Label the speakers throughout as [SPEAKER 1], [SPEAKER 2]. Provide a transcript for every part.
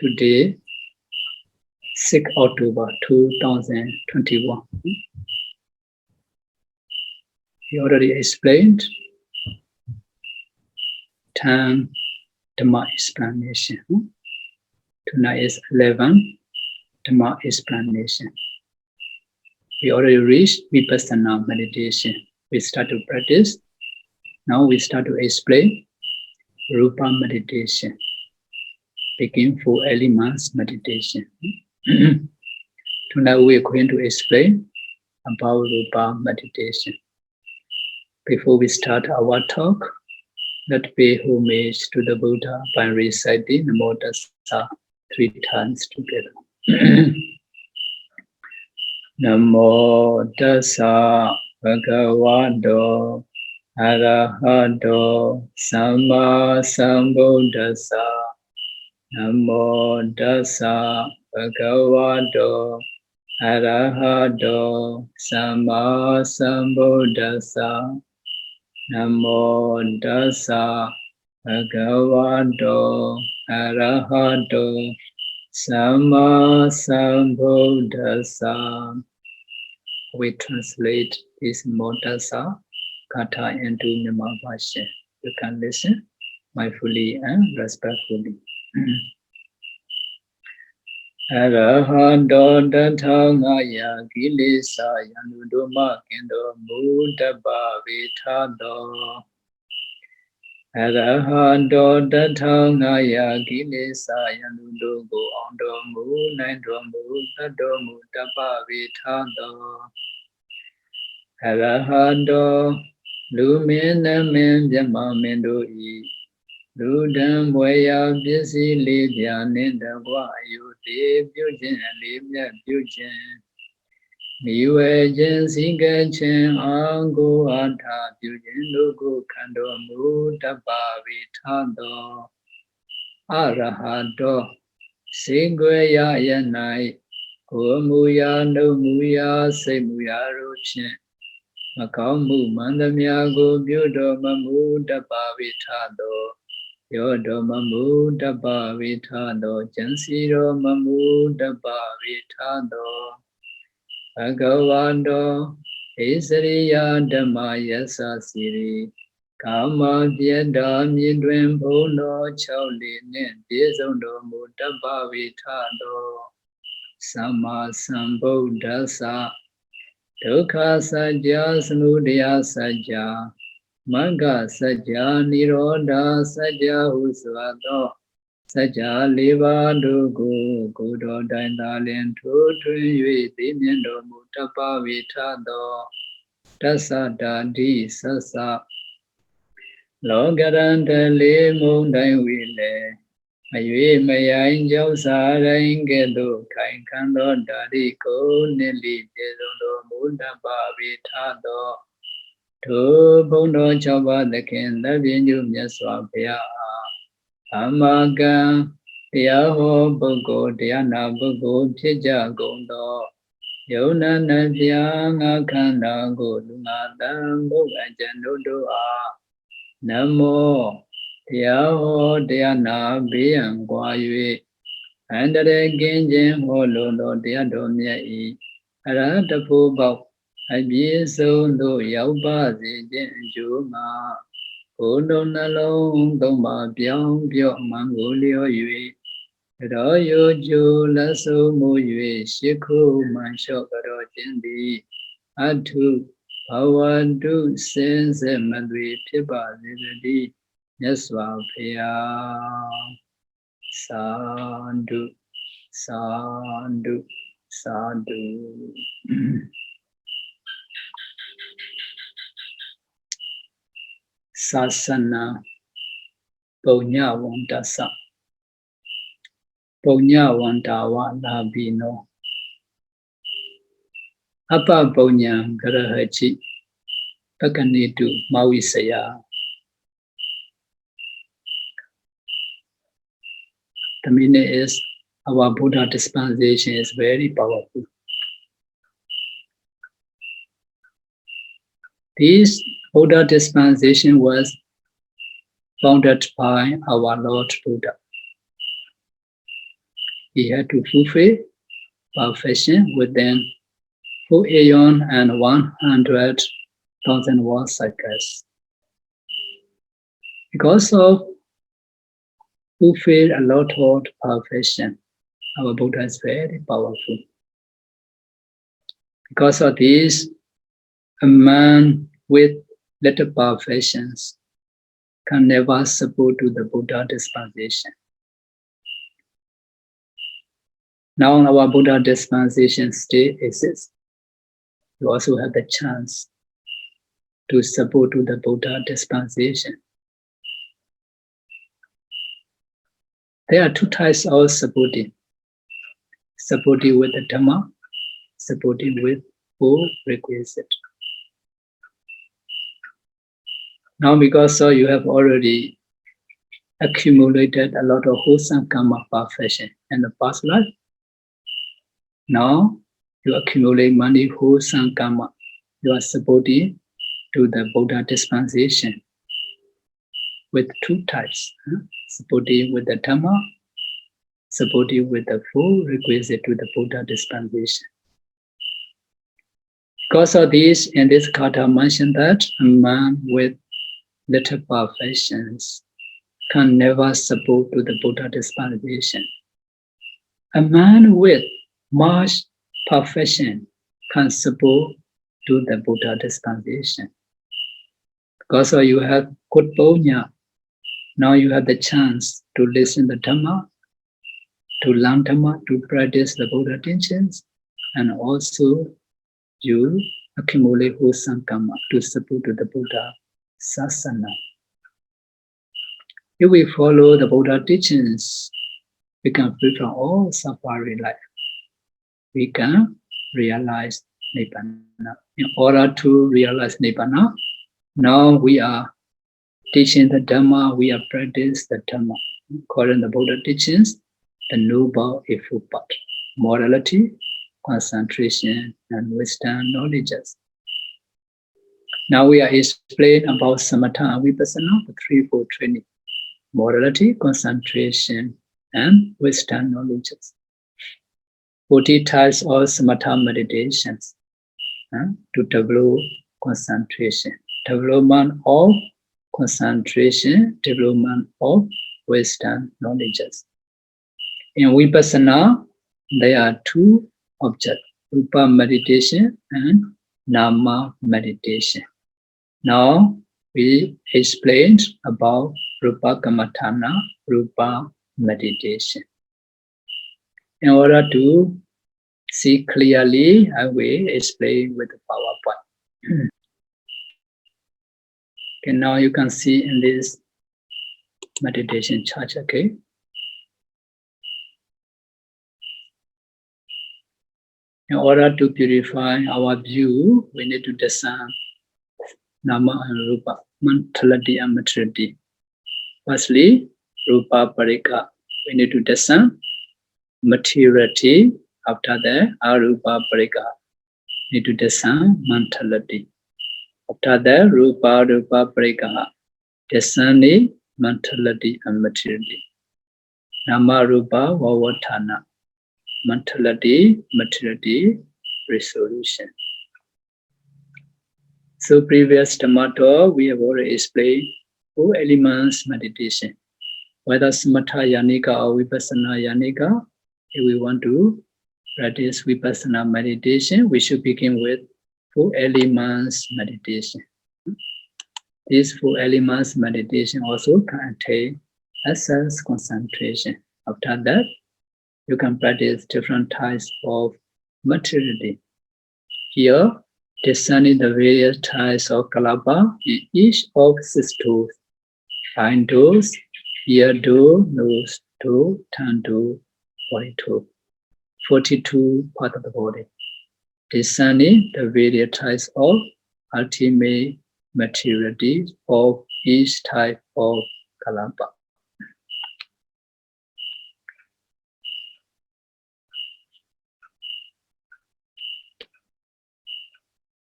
[SPEAKER 1] Today, 6 October 2021. We already explained time Dhamma explanation. Tonight is 11 Dhamma explanation. We already reached Vipassana meditation. We start to practice. Now we start to explain Rūpa meditation. Begin for elements meditation. Tonight we are going to explain about Rūpa meditation. Before we start our talk, let's pay homage to the Buddha by reciting Namo 3 times together. Namo Tassa Bhagavato Arahato Samma Sambuddhassa. Namo Tassa Bhagavato Arahato Samma Sambuddhassa. Namo Tassa Bhagavato Arahato Samma Sambuddhassa. We translate this Namo Tassa kata into Myanmar version. You can listen mindfully and respectfully. Arahato Tathāgaya Kilesa Yanudoma Kendo Muddhapa Vitado. Arahato Tathāgaya Kilesa Yanudogo Andomu Nandomu Tadomu Tapa Vitado. Arahato Lumina Menjama Mendoi. Ludam Waya Bisi Libya Ninda Wayu De Bujin Libya Bujin Niwajan Singachen Ango Ata Bujin Lugu Kando Mudapa Vitado Arahato Singwaya Yanai Muya no Muya Se Muya Ruchin Makamu Mandamyago Budo Mamudapa Vitado Yodo Mamu Daba Vitado, Jansiro Mamu Daba Vitado, Bhagavado, Isariya Dhamma Yasa Siri, Kama Vyeda Midwen Bono Chauli Nen, Bizondo Mudaba Vitado, Sama Sambuddhasa, Dukha Sajja Samudaya Sajja, Magga Sajja Nirodha Sajja Usvado Sajja Liva Dugu Kudo Daindalin Tutun Yui Dimindo Mutapa Vitado Tassa Dadi Sasa Logaranta Le Mundai Wile Ayui Mayain Jausa Raingedo Kaikando Dadi Ko Nili Jesundo Mutapa Vitado To Bondo Chaba the King, the Vinju Myaswapia Amaga, Tiaho Bogo, Diana Bogo, Pija Gondo, Yona Navyanga Kanda Goluna Dambo Ajanudua Namo, Tiaho Diana Bian Guayue, and the Genjin Holo no Diadomia Aratapu Bok. I be so no Yaubazi Juma. Odo Nalong Doma Biang Bio Mangolio Yui. Royo Ju Lasso Mo Yui Shiku Manshokaro Jendi. Atu Power Do Sense Madri Tiba Lidi. Yaswa Pia Sandu Sandu Sandu. Sasana Punya Wandasa Punya Wandawa Labino Apa Punya Garahachi Pakanitu Mawisaya. The meaning is our Buddha dispensation is very powerful. This Buddha dispensation was founded by our Lord Buddha. he had to fulfill perfection within 4 aeon and 100,000 world cycles. Because of fulfill a lot of perfection, our Buddha is very powerful. Because of this, a man with little perfections can never support to the Buddha dispensation. Now our Buddha dispensation still exists. You also have the chance to support to the Buddha dispensation. There are two types of supporting. Supporting with the Dhamma, supporting with 4 requisites. Now because you have already accumulated a lot of wholesome karma perfection in the past life, now you accumulate many wholesome karma. You are supporting to the Buddha dispensation with 2 types. Supporting with the Dhamma, supporting with the 4 requisites to the Buddha dispensation. Because of this, in this kata mentioned that a man with little perfections can never support to the Buddha dispensation. A man with much perfection can support to the Buddha dispensation. Because you have good punya, now you have the chance to listen the Dhamma, to learn Dhamma, to practice the Buddha teachings, and also you accumulate wholesome karma to support to the Buddha sasana. If we follow the Buddha teachings, we can free from all suffering life. We can realize Nibbāna. In order to realize Nibbāna, now we are teaching the Dhamma, we are practicing the Dhamma. According to the Buddha teachings, the noble eightfold path, morality, concentration, and wisdom knowledges. Now we are explaining about Samatha and Vipassana, the 3-fold training. Morality, concentration, and wisdom knowledges. 40 types of Samatha meditations to develop concentration. Development of concentration, development of wisdom knowledges. In Vipassana, there are 2 objects, Rūpa meditation and Nama meditation. Now we explained about Rūpa Kammatthana, Rūpa meditation. In order to see clearly, I will explain with the PowerPoint. Okay, now you can see in this meditation chart, okay? In order to purify our view, we need to discern Nama and Rūpa, mentality and materiality. Firstly, Rūpa Parika, we need to discern materiality. After that, Arūpa Parika, need to discern mentality. After that, Rūpa Parika, discerning mentality and materiality. Nama Rūpa Vavatthana, mentality, materiality, resolution. So previous Dhamma talk, we have already explained 4 elements meditation. Whether Samatha Yanika or Vipassana Yanika, if we want to practice Vipassana meditation, we should begin with 4 elements meditation. These 4 elements meditation also contain essence concentration. After that, you can practice different types of materiality. Here, discerning the various types of kalapa in each of 6 toes. 9 toes, ear toe, nose toe, tongue toe, body toe. 42 parts of the body. Discerning the various types of ultimate materiality of each type of kalapa.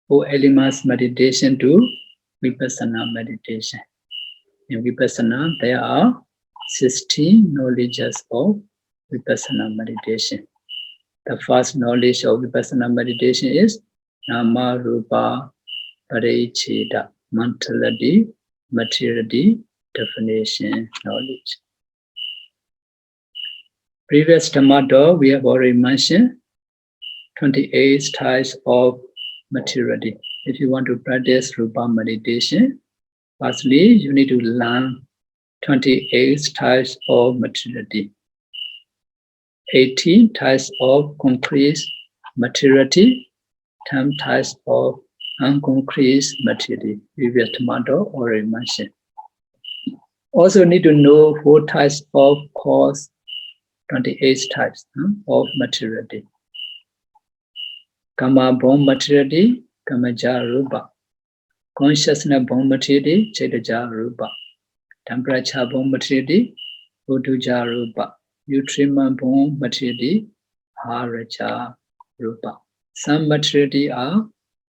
[SPEAKER 1] Four elements meditation to Vipassana meditation. In Vipassana, there are 16 knowledges of Vipassana meditation. The first knowledge of Vipassana meditation is Nama Rūpa Pariccheda, mentality, materiality, definition, knowledge. Previous Dhamma we have already mentioned 28 types of materiality. If you want to practice Rūpa meditation, firstly, you need to learn 28 types of materiality. 18 types of concrete materiality, 10 types of unconcrete materiality. Previous Dhamma already mentioned. Also need to know 4 types of cause, 28 types of materiality. Kama born materiality, Kamaja Rūpa. Consciousness born materiality, Chetaja Rūpa. Temperature born materiality, Uduja Rūpa. Nutriment born materiality, Haraja Rūpa. Some materiality are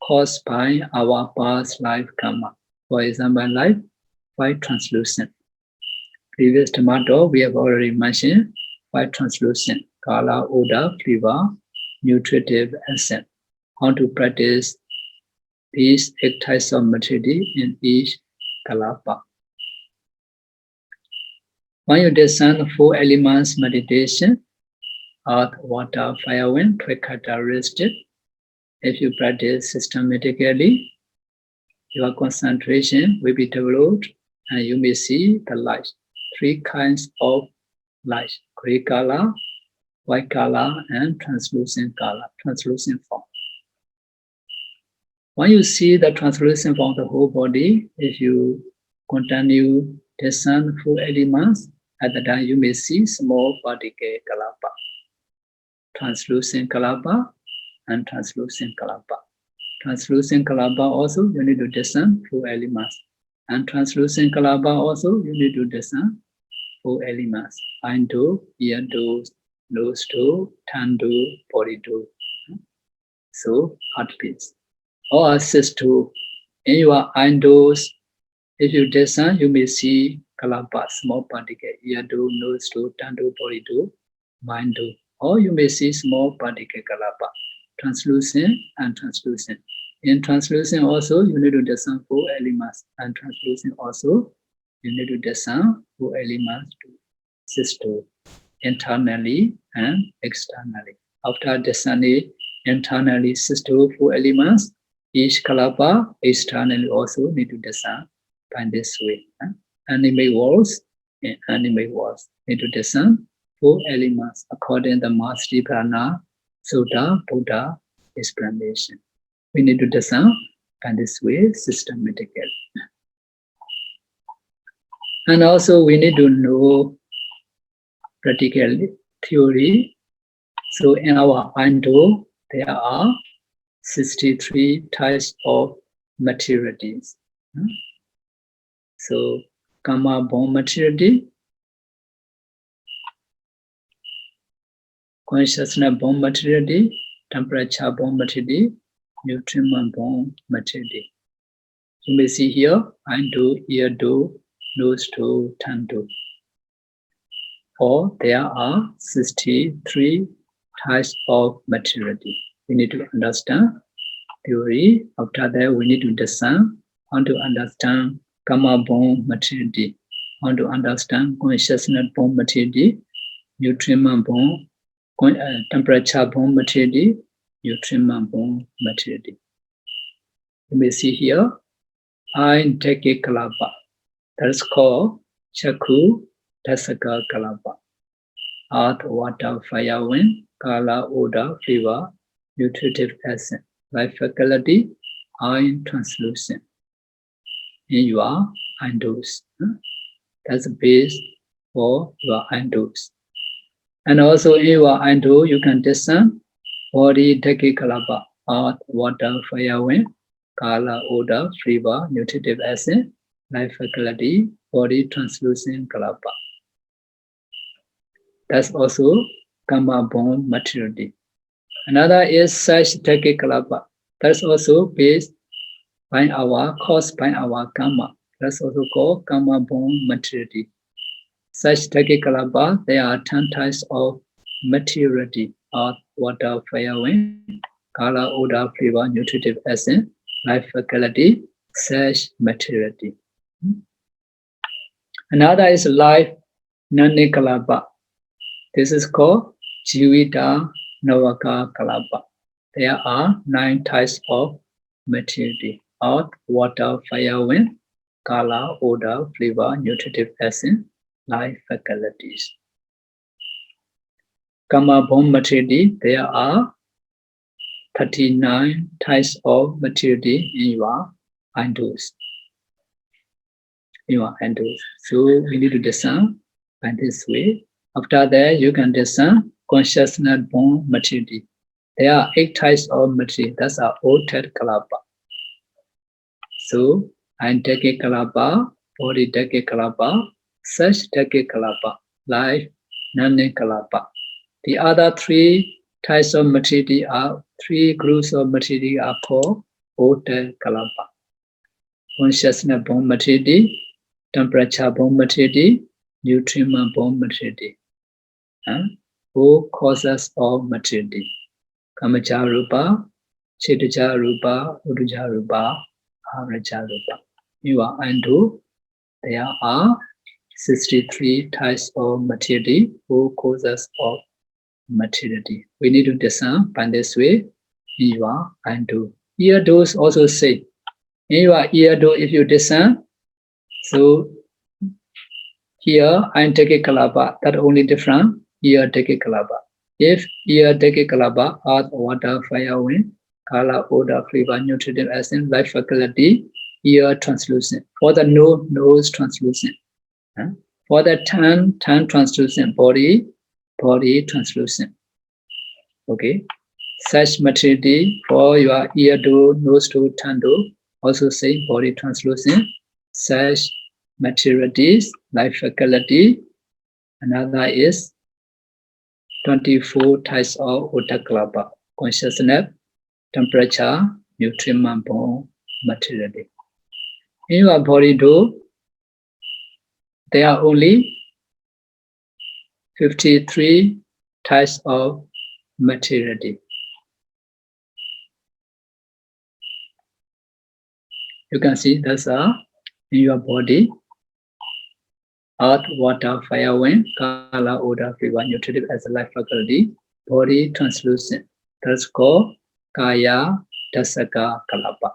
[SPEAKER 1] caused by our past life karma. For example, like white translucent. Previous Dhamma we have already mentioned white translucent, color, odor, flavor, nutritive essence. How to practice these 8 types of materiality in each kalapa. When you descend 4 elements meditation, earth, water, fire, wind, 3 characteristics, if you practice systematically, your concentration will be developed and you may see the light. 3 kinds of light, gray color, white color, and translucent color, translucent form. When you see the translucent form of the whole body, if you continue descend 4 elements, at the time you may see small particle kalapa, translucent kalapa, and translucent kalapa. Translucent kalapa also you need to descend 4 elements, and translucent kalapa also you need to descend 4 elements: eye do, ear do, nose do, tongue do, body do. So heartbeats. Or assist to in your eye doors. If you descend, you may see kalapa, small particle, ear do, nose do, tongue do, body do, mind do. Or you may see small particle kalapa, translucent and translucent. In translucent also, you need to descend 4 elements, and translucent also, you need to descend 4 elements to assist to internally and externally. After descending internally 6 to 4 elements, each kalapa externally also need to descend by this way. Animate walls need to descend 4 elements according to the Mahāsatipāna Sutta Buddha explanation. We need to descend by this way systematically. And also we need to know practically theory. So in our Indo, there are 63 types of materialities. So karma born materiality, consciousness born materiality, temperature born materiality, nutriment born materiality. You may see here, eye do, ear do, nose do, tongue do. Or there are 63 types of materiality. We need to understand theory. After that, we need to descend how to understand karma born materiality, how to understand consciousness born materiality, nutriment born, temperature born materiality, nutriment born materiality. You may see here, eye deke kalapa. That is called Chakku Dasaka kalapa. Earth, water, fire, wind, color, odor, flavor, nutritive essence, life faculty, eye translucent. In your indoors. That's the base for your indoors. And also in your indo, you can discern body, deke kalapa, earth, water, fire, wind, color, odor, flavor, nutritive essence, life faculty, body translucent kalapa. That's also karma born materiality. Another is such deke kalapa. That's also based by our caused by our karma. That's also called karma born materiality. Such deke kalapa, there are 10 types of materiality, earth, water, fire, wind, color, odor, flavor, nutritive essence, life faculty, such materiality. Another is life nanikalapa. This is called Jivita Navaka Kalapa. There are 9 types of materiality: earth, water, fire, wind, color, odor, flavor, nutritive essence, life faculties. Kama Bhom materiality, there are 39 types of materiality in your handles. So we need to discern by this way. After that, you can discern consciousness born materiality. There are 8 types of materiality. That's our altered kalapa. So, Aintake kalapa, body deke kalapa, such deke kalapa, life nane kalapa. The other 3 types of materiality are 3 groups of materiality are called altered kalapa. Consciousness born materiality, temperature born materiality, nutriment born materiality. 4 causes of materiality: Kamaja Rūpa, Chetaja Rūpa, Uddhāja Rūpa, Āvaraja Rūpa. You are into. There are 63 types of materiality, 4 causes of materiality. We need to discern by this way. You are into. Ear doors also say, in your ear door, if you discern, so here Aintake kalapa, that only different ear deke kalapa. If ear deke kalapa, earth, water, fire, wind, color, odor, flavor, nutritive essence, life faculty, ear translucent. For the nose translucent. For the tongue translucent. Body translucent. Okay. Such materiality for your ear door, nose door, tongue door, also say body translucent. Such materialities, life faculty. Another is 24 types of Uttakalapa, consciousness, temperature, nutriment born materiality. In your body door, there are only 53 types of materiality. You can see that's in your body: earth, water, fire, wind, color, odor, flavor, nutritive as a life faculty, body translucent. That's called Kaya Dasaka Kalapa.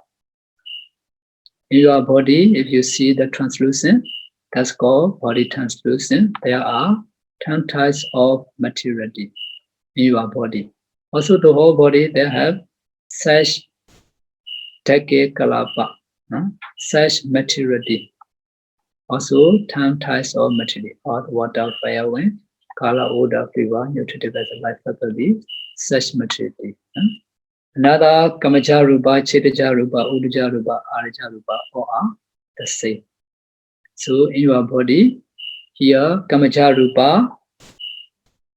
[SPEAKER 1] In your body, if you see the translucent, that's called body translucent. There are 10 types of materiality in your body. Also, the whole body, they have such Deke Kalapa, such materiality. Also, 10 types of materiality: earth, water, fire, wind, color, odor, flavor, nutritive as a life faculty, such materiality. Another Kamaja Rūpa, Chetaja Rūpa, Uddhāja Rūpa, Āvaraja Rūpa, all are the same. So in your body, here Kamaja Rūpa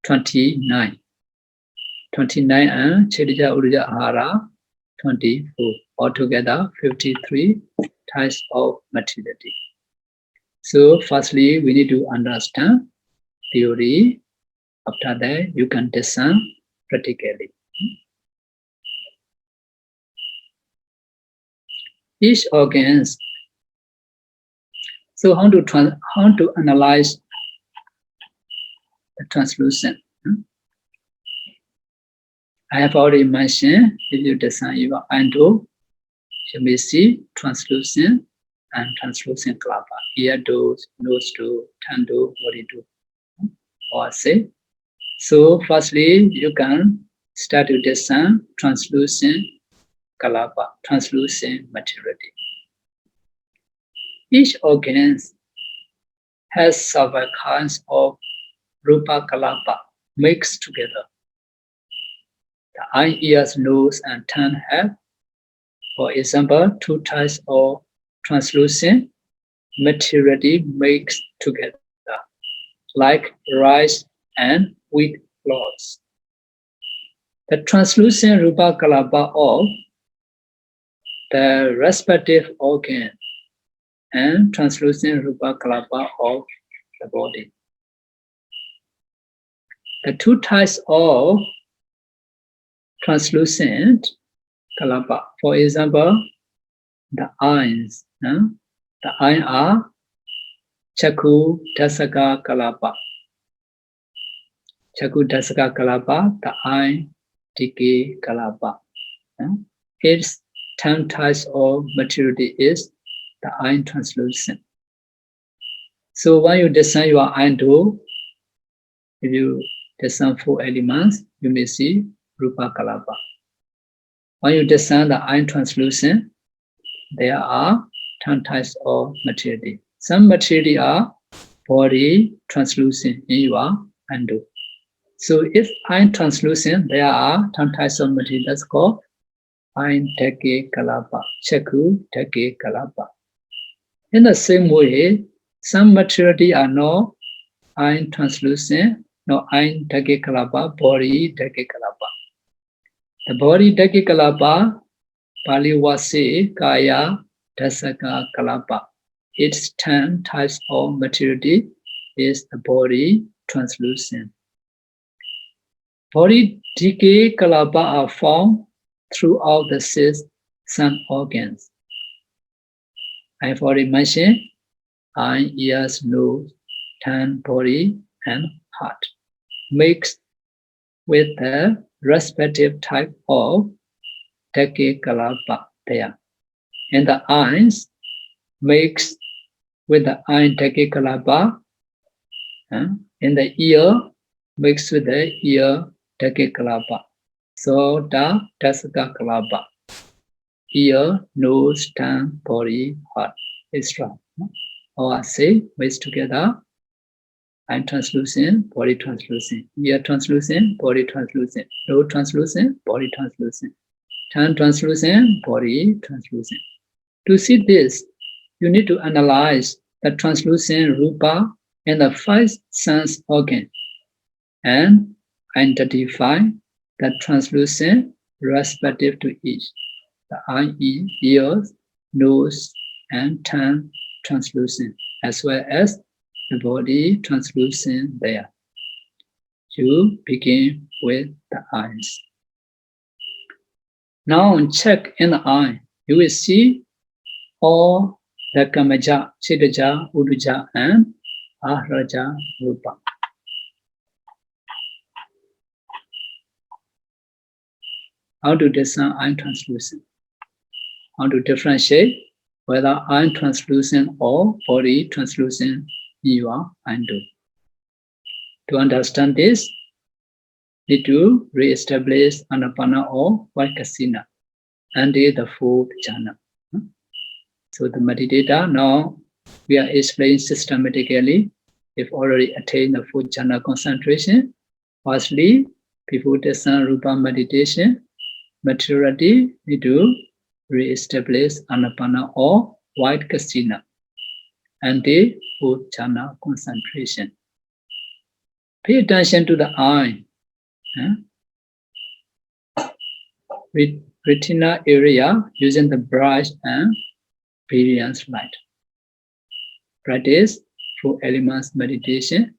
[SPEAKER 1] 29. 29 and Chetaja Uddhāja Āhara 24. Altogether 53 types of materiality. So firstly, we need to understand theory. After that, you can discern practically. Each organs. So how to analyze the translucent? I have already mentioned, if you discern your endo, you may see translucent and translucent kalapa. Ear doors, nose door, tongue door, body door. Or say. So firstly, you can start to discern translucent kalapa, translucent materiality. Each organ has several kinds of Rūpa kalapa mixed together. The eye, ears, nose, and tongue have, for example, 2 types of translucent materiality mixed together, like rice and wheat flours. The translucent Rūpa kalapa of the respective organ and translucent Rūpa kalapa of the body. the two types of translucent kalapa. For example, the eyes. The eyes are Chakku Dasaka Kalapa. Chakku Dasaka Kalapa, the eye Diki Kalapa. Its 10 types of materiality is the eye translucent. So when you design your eye door, if you design 4 elements, you may see Rūpa Kalapa. When you design the eye translucent, there are 10 types of materiality. Some materiality are body translucent in your eye door. So if eye translucent, there are 10 types of material that's called eye Deke Kalapa, Chakku Deke Kalapa. In the same way, some materiality are not eye translucent, no eye Deke Kalapa, body Deke Kalapa. The body Deke Kalapa, Pali Wasi Kaya Dasaka Kalapa. Its 10 types of materiality is the body translucent. Body decay kalapa are found throughout the 6 sun organs. I have already mentioned eye, ears, nose, tongue, body, and heart, mixed with the respective type of decay kalapa there. And the eyes mixed with the eye decay kalapa, and the ear mixed with the ear Deke Kalapa. So the Dasaka Kalapa. Ear, nose, tongue, body, heart, etc. Or say mixed together. Eye translucent, body translucent, ear translucent, body translucent, nose translucent, body translucent, tongue translucent, body translucent. To see this, you need to analyze the translucent Rūpa and the 5 sense organs and identify the translucent respective to each. The eye, ears, nose, and tongue translucent, as well as the body translucent there. You begin with the eyes. Now check in the eye. You will see all the Kamaja, Chidaja, Uduja, and Ahraja Rūpa. How to design eye translucent? How to differentiate whether eye translucent or body translucent in your eye door? To understand this, need to re-establish Ānāpāna or Vaikasina under the 4th jhana. So the meditator, now we are explaining systematically. If already attained the 4th jhana concentration, firstly, before design Rūpa meditation, materiality need to re-establish Ānāpāna or white kasina and the 4th jhana concentration. Pay attention to the eye. With retina area using the bright and brilliant light. Practice 4 elements meditation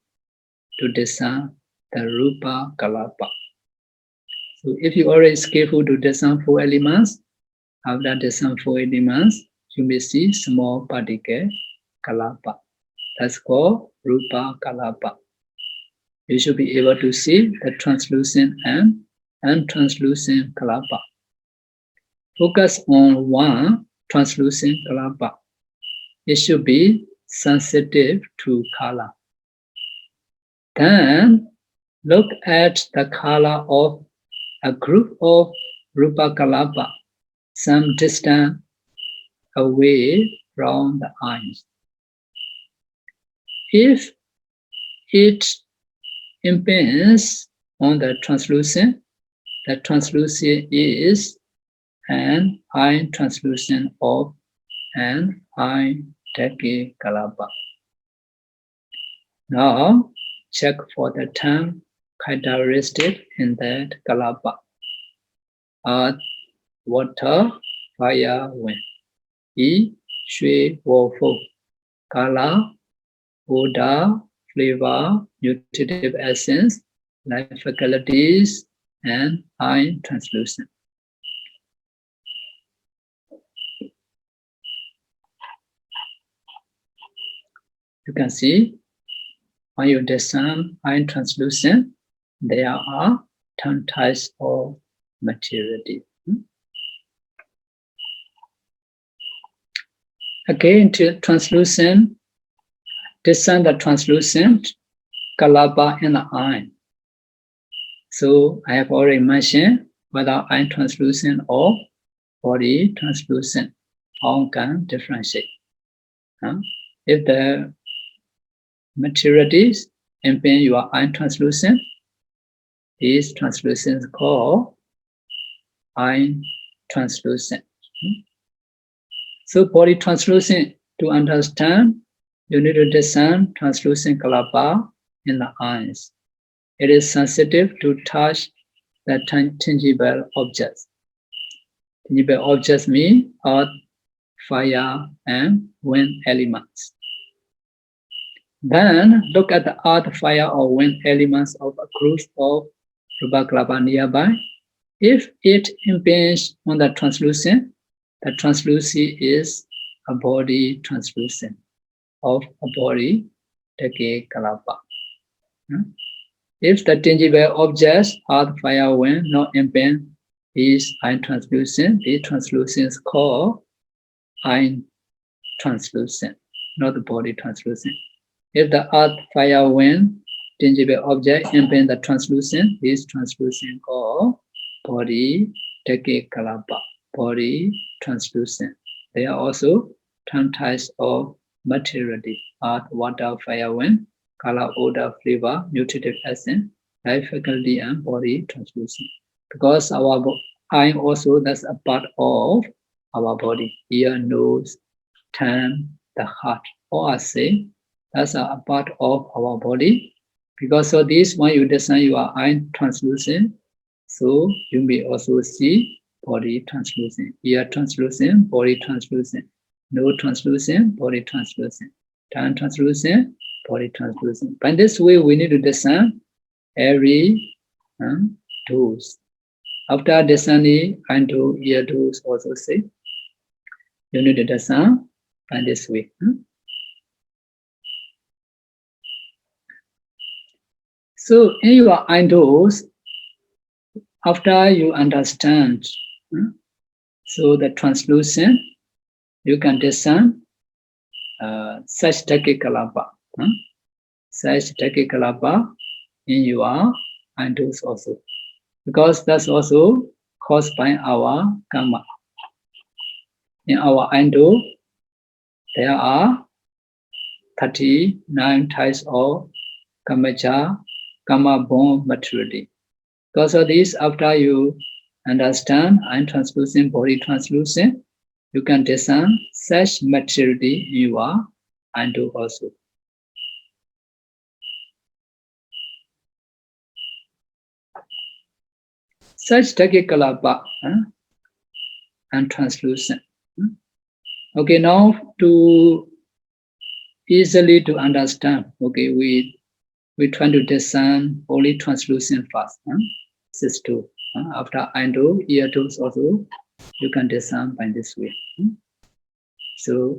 [SPEAKER 1] to discern the Rūpa Kalapa. So if you already skillful to discern 4 elements, after discern 4 elements, you may see small particle Kalapa. That's called Rūpa Kalapa. You should be able to see the translucent and untranslucent Kalapa. Focus on one translucent Kalapa. It should be sensitive to color. Then look at the color of a group of Rūpa Kalapa, some distance away from the eyes. If it impinges on the translucent is an eye translucent of an eye Deke Kalapa. Now check for the term characteristic in that Kalapa. Earth, water, fire, wind. E, shui, wofu. Color, odor, flavor, nutritive essence, life faculties, and eye translucent. You can see when you discern eye translucent, there are 10 types of materiality. Again, to translucent, discern the translucent kalapa in the eye. So I have already mentioned whether eye translucent or body translucent, how can differentiate. If the materialities impede your eye translucent, this translucent is called eye translucent. So body translucent, to understand, you need to discern translucent kalapa in the eyes. It is sensitive to touch the tangible objects. Tangible objects mean earth, fire, and wind elements. Then look at the earth, fire, or wind elements of a group of Rūpa kalapa nearby. If it impedes on the translucent is a body translucent of a body, take kalapa. If the tangible objects, earth, fire, wind, not impede, is eye translucent, the translucent is called eye translucent, not the body translucent. If the earth, fire, wind, tangible object impede the translucent, this translucent called body take kalapa, body translucent. There are also 10 types of materiality: earth, water, fire, wind, color, odor, flavor, nutritive essence, life faculty, and body translucent. Because our eye also, that's a part of our body. Ear, nose, tongue, the heart. All are same. That's a part of our body. Because of this, when you discern your eye translucent, so you may also see body translucent, ear translucent, body translucent, nose translucent, body translucent, tongue translucent, body translucent. By this way, we need to discern every dose. After discerning, eye dose, ear dose also say, you need to discern by this way. So in your eye dose, after you understand, so the translucent, you can discern such kalapa, such kalapa in your eye dose also, because that's also caused by our karma. In our eye dose, there are 39 types of karma-born materiality. Because of this, after you understand eye translucent, body translucent, you can discern such materiality in your eye dose also. Such kalapa and translucent. Okay, now to easily to understand, okay, we try to discern only translucent first. This is two. After eye dose, ear dose also, you can discern by this way. So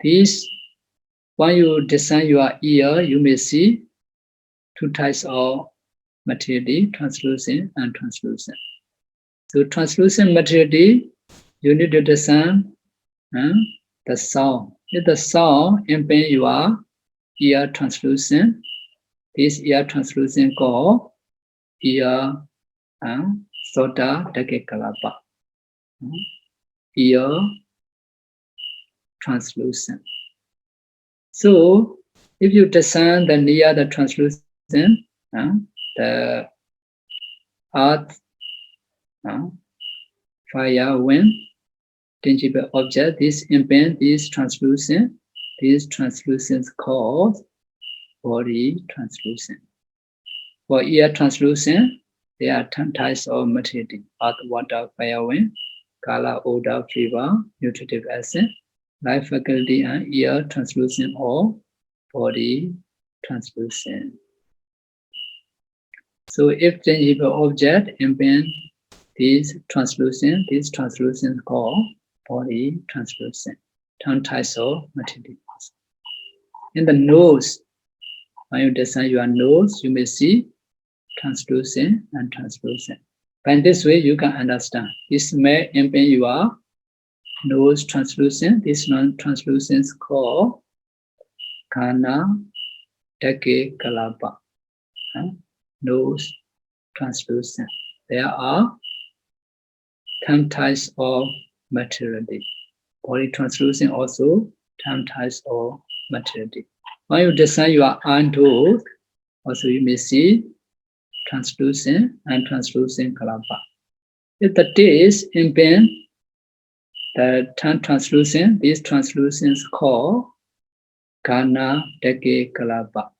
[SPEAKER 1] this, when you discern your ear, you may see two types of materiality, translucent and translucent. So translucent materiality, you need to discern the sound. If the sound impede your ear translucent, this ear translucent called ear sota take kalapa. Ear translucent. So if you discern the near the translucent, the earth, fire, wind, tangible object, this impede, this translucent called body translucent. For ear translucent, there are 10 types of materiality: earth, water, fire, wind, color, odor, flavor, nutritive essence, life faculty, and ear translucent or body translucent. So if tangible object impinge these translucent called body translucent, 10 types of materiality. In the nose, when you design your nose, you may see translucent and translucent. By this way, you can understand. This may impinge your nose translucent. This non-translucent is called Kana Deke Kalapa. Nose translucent. There are 10 types of materiality. Body translucent also 10 types of materiality. When you design your eyes, also you may see translucent and translucent kalapa. If the taste impinge the 10 translucent, these translucents called Kana Deke Kalapa.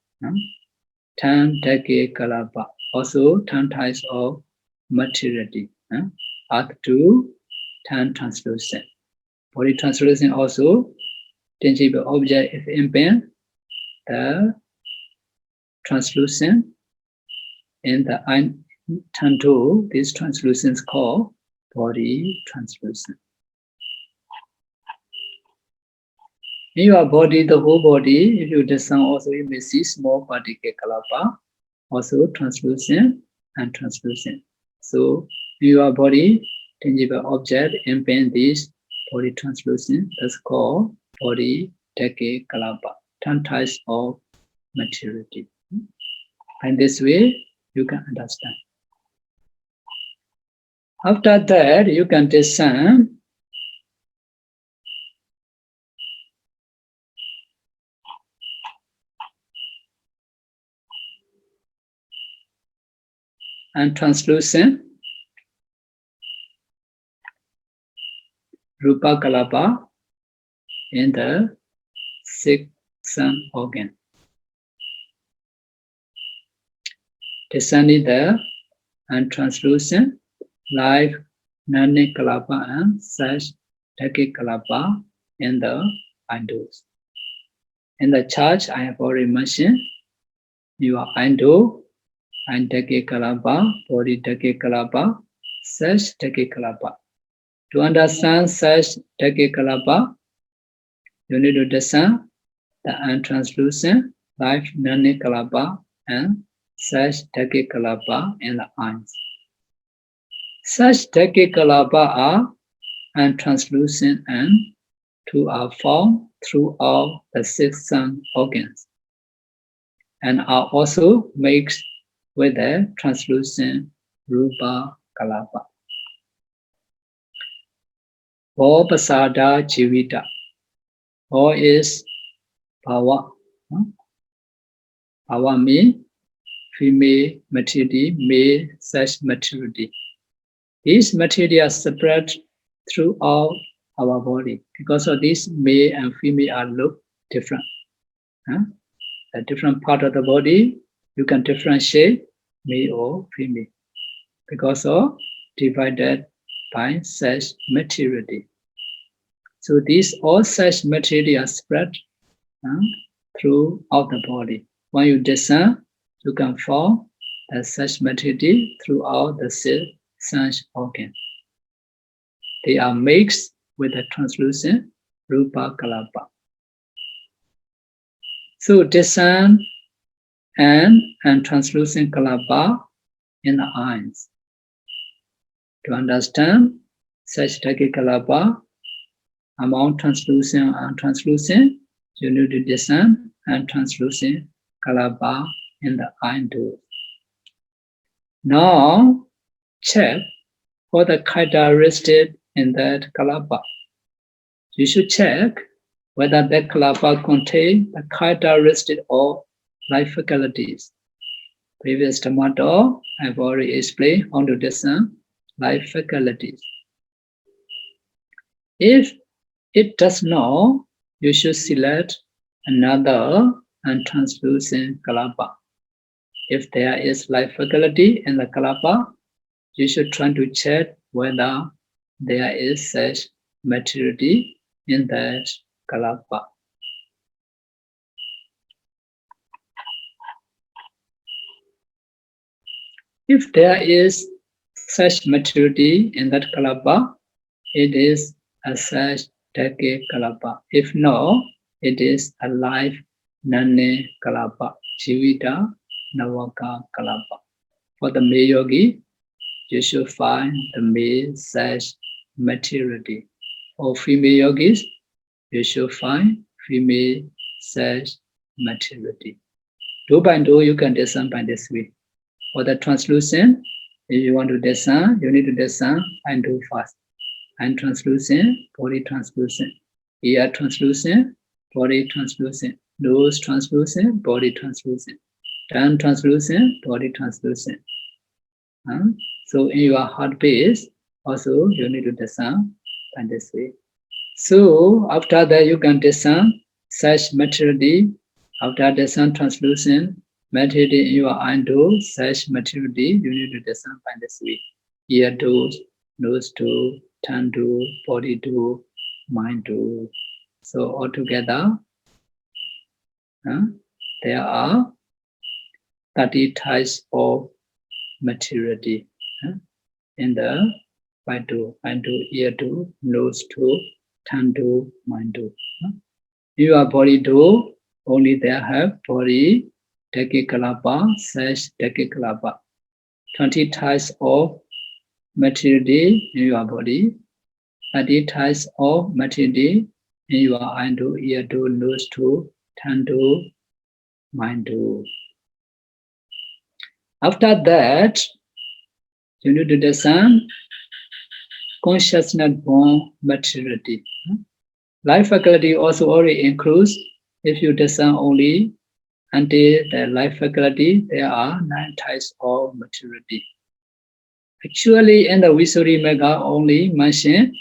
[SPEAKER 1] 10 Deke Kalapa. Also 10 types of materiality. Up to 10 translucent. Body translucent also tangible object if impinge the translucent in the eye tanto, these translucents called body translucent. In your body, the whole body, if you design also you may see small particle kalapa, also translucent and translucent. So in your body, tangible object impinge this body translucent, that's called body deke kalapa, 10 types of materiality. And this way you can understand. After that, you can discern and translucent Rūpa kalapa in the sixth sense organ. Discerning the and translucent life Nani kalapa and such Deke kalapa in the windows. In the church, I have already mentioned your window and Deke kalapa, body Deke kalapa, such Deke kalapa. To understand such Deke kalapa, you need to discern the untranslucent life Nani kalapa and such Deke kalapa in the eyes. Such Deke kalapa are untranslucent and to are formed throughout the six sense organs and are also mixed with the translucent Rūpa kalapa. All pasada jivita. All is power. Power means female materiality, male sex materiality. These material are separate throughout our body. Because of this, male and female are look different. A different part of the body, you can differentiate male or female. Because of divided by sex materiality. So these all sex material are spread throughout the body. When you discern, you can form the sex materiality throughout the sense organ. They are mixed with the translucent Rūpa kalapa. So discern and translucent kalapa in the eyes. To understand such Deke kalapa among translucent and translucent, you need to discern and translucent kalapa in the eye door. Now check for the characteristic in that kalapa. You should check whether that kalapa contains the characteristic of life faculties. Previous Dhammasāra, I've already explained how to discern life faculties. If it does not, you should select another and translucent kalapa. If there is life faculty in the kalapa, you should try to check whether there is such materiality in that kalapa. If there is such maturity in that kalapa, it is a such decade kalapa. If no, it is a life nane kalapa, jivita navaka kalapa. For the male yogi, you should find the male such maturity. For female yogis, you should find female such maturity. Two by two, you can discern by this way. For the translucent, if you want to discern, you need to discern and do fast. And translucent, body translucent. Ear translucent, body translucent. Nose translucent, body translucent. Tongue translucent, body translucent. So in your heart base, also you need to discern by this way. So after that, you can discern such maturity. After discern translucent maturity in your eye do, such maturity, you need to discern by this way. Ear do, nose do, tongue do, body do, mind do. So altogether, there are 30 types of maturity in the eye do, ear do, nose do, tongue do, mind do. Your body do, only there have body, Dekikalapa, such Dekikalapa. 20 types of maturity in your body, 30 types of maturity in your eye do, ear do, nose do, tongue do, mind do. After that, you need to discern consciousness born maturity. Life faculty also already includes, if you discern only until the life faculty, there are 9 types of maturity. Actually, in the Visuddhimagga only mention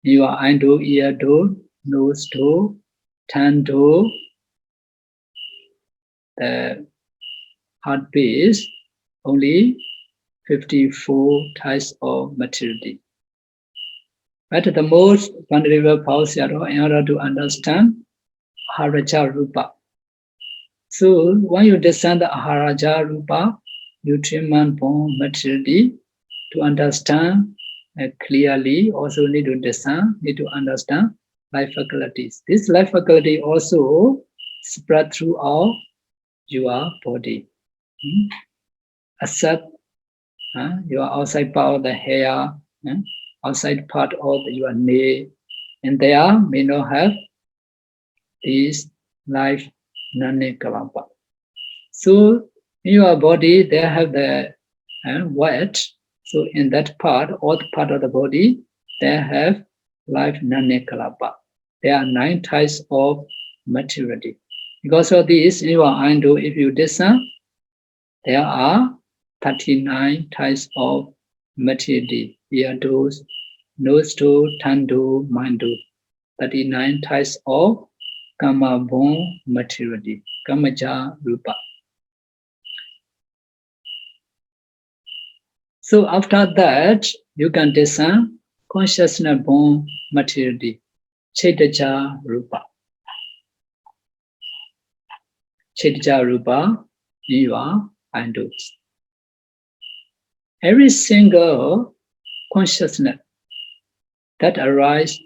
[SPEAKER 1] your eye do, ear do, nose do, tongue do, the heart base, only 54 types of maturity. But the most fundamental Pausaro in order to understand Aharaja Rūpa. So when you discern the Aharaja Rūpa, nutriment-born maturity, to understand clearly, also need to discern, need to understand life faculties. This life faculty also spread throughout your body. Except your outside part of the hair, outside part of your nail, and there may not have this life nane kalapa. So in your body, they have the wet. So in that part, all the part of the body, they have life nane kalapa. There are 9 types of maturity. Because of this, in your ando, if you discern, there are 39 types of maturity. Ear do, nose do, tongue do, mind do. 39 types of karma-born maturity. Karmaja Rūpa. So after that, you can discern consciousness-born maturity. Chaitaja Rūpa. Chaitaja Rūpa in your eyes. Every single consciousness that arises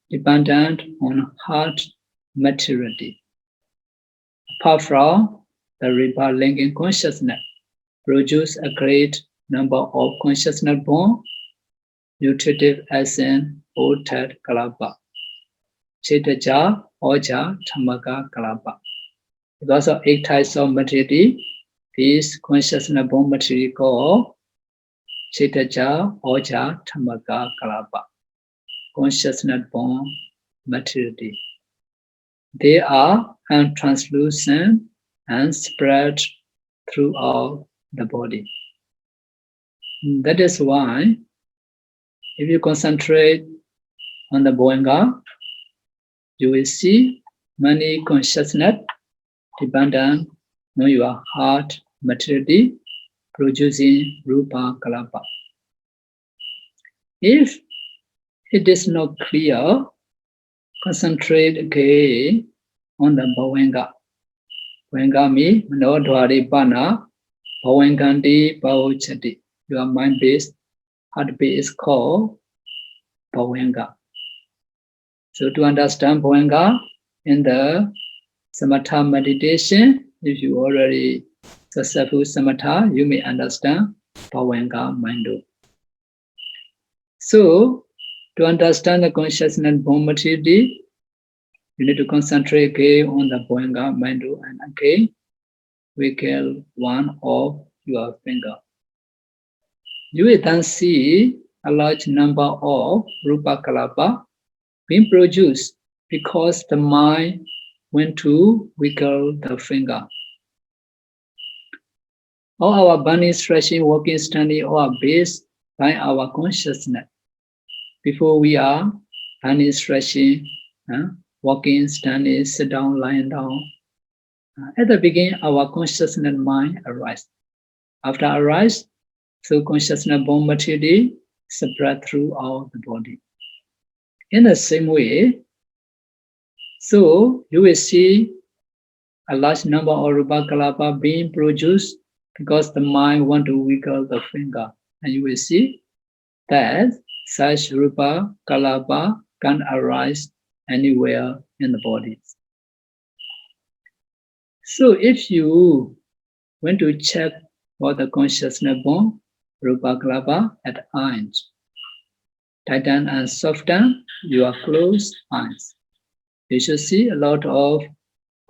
[SPEAKER 1] dependent on heart maturity. Apart from the Rūpa linking consciousness, produce a great number of consciousness-born nutritive essence or tat kalapa. Chaitaja, Oja, Dhammaka kalapa. Because of 8 types of maturity, this consciousness-born maturity called Chaitaja, Oja, Dhammaka kalapa. Consciousness-born maturity. They are translucent and spread throughout the body. That is why, if you concentrate on the Bhavanga, you will see many consciousness dependent on your heart maturity, producing Rūpa kalapa. If it is not clear, concentrate again on the Bhavanga. Bhavanga means Ānāpāna, Bhavanganti Bhavochati. Your mind-based heartbeat is called Bhavanga. So to understand Bhavanga in the Samatha meditation, if you already successful Samatha, you may understand Bhavanga Mando. So to understand the consciousness born materiality, you need to concentrate again on the Bhavanga Mando and again wiggle one of your finger. You will then see a large number of Rūpa Kalapa being produced because the mind went to wiggle the finger. All our body stretching, walking, standing, all are based by our consciousness. Before we are body stretching, walking, standing, sit down, lying down. At the beginning, our consciousness mind arises. After arise, so consciousness born materiality spread throughout the body. In the same way, so you will see a large number of Rūpa Kalapa being produced because the mind want to wiggle the finger. And you will see that such Rūpa Kalapa can arise anywhere in the body. So if you want to check for the consciousness born Rūpa Kalapa at eyes, tighten and soften your closed eyes. You should see a lot of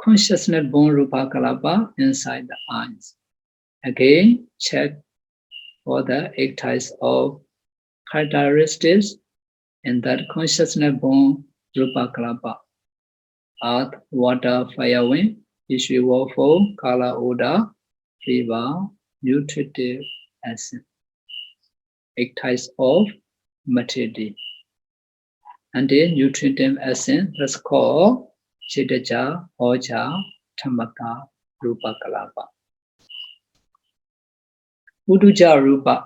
[SPEAKER 1] consciousness born Rūpa Kalapa inside the eyes. Again, check for the 8 types of characteristics in that consciousness born Rūpa Kalapa. Earth, water, fire, wind, issue, form, color, odor, flavor, nutritive acid. 8 types of materiality. And the nutritive acid is called Chitaja, Oja, Dhammaka, Rūpa Kalapa. Uduja Rūpa.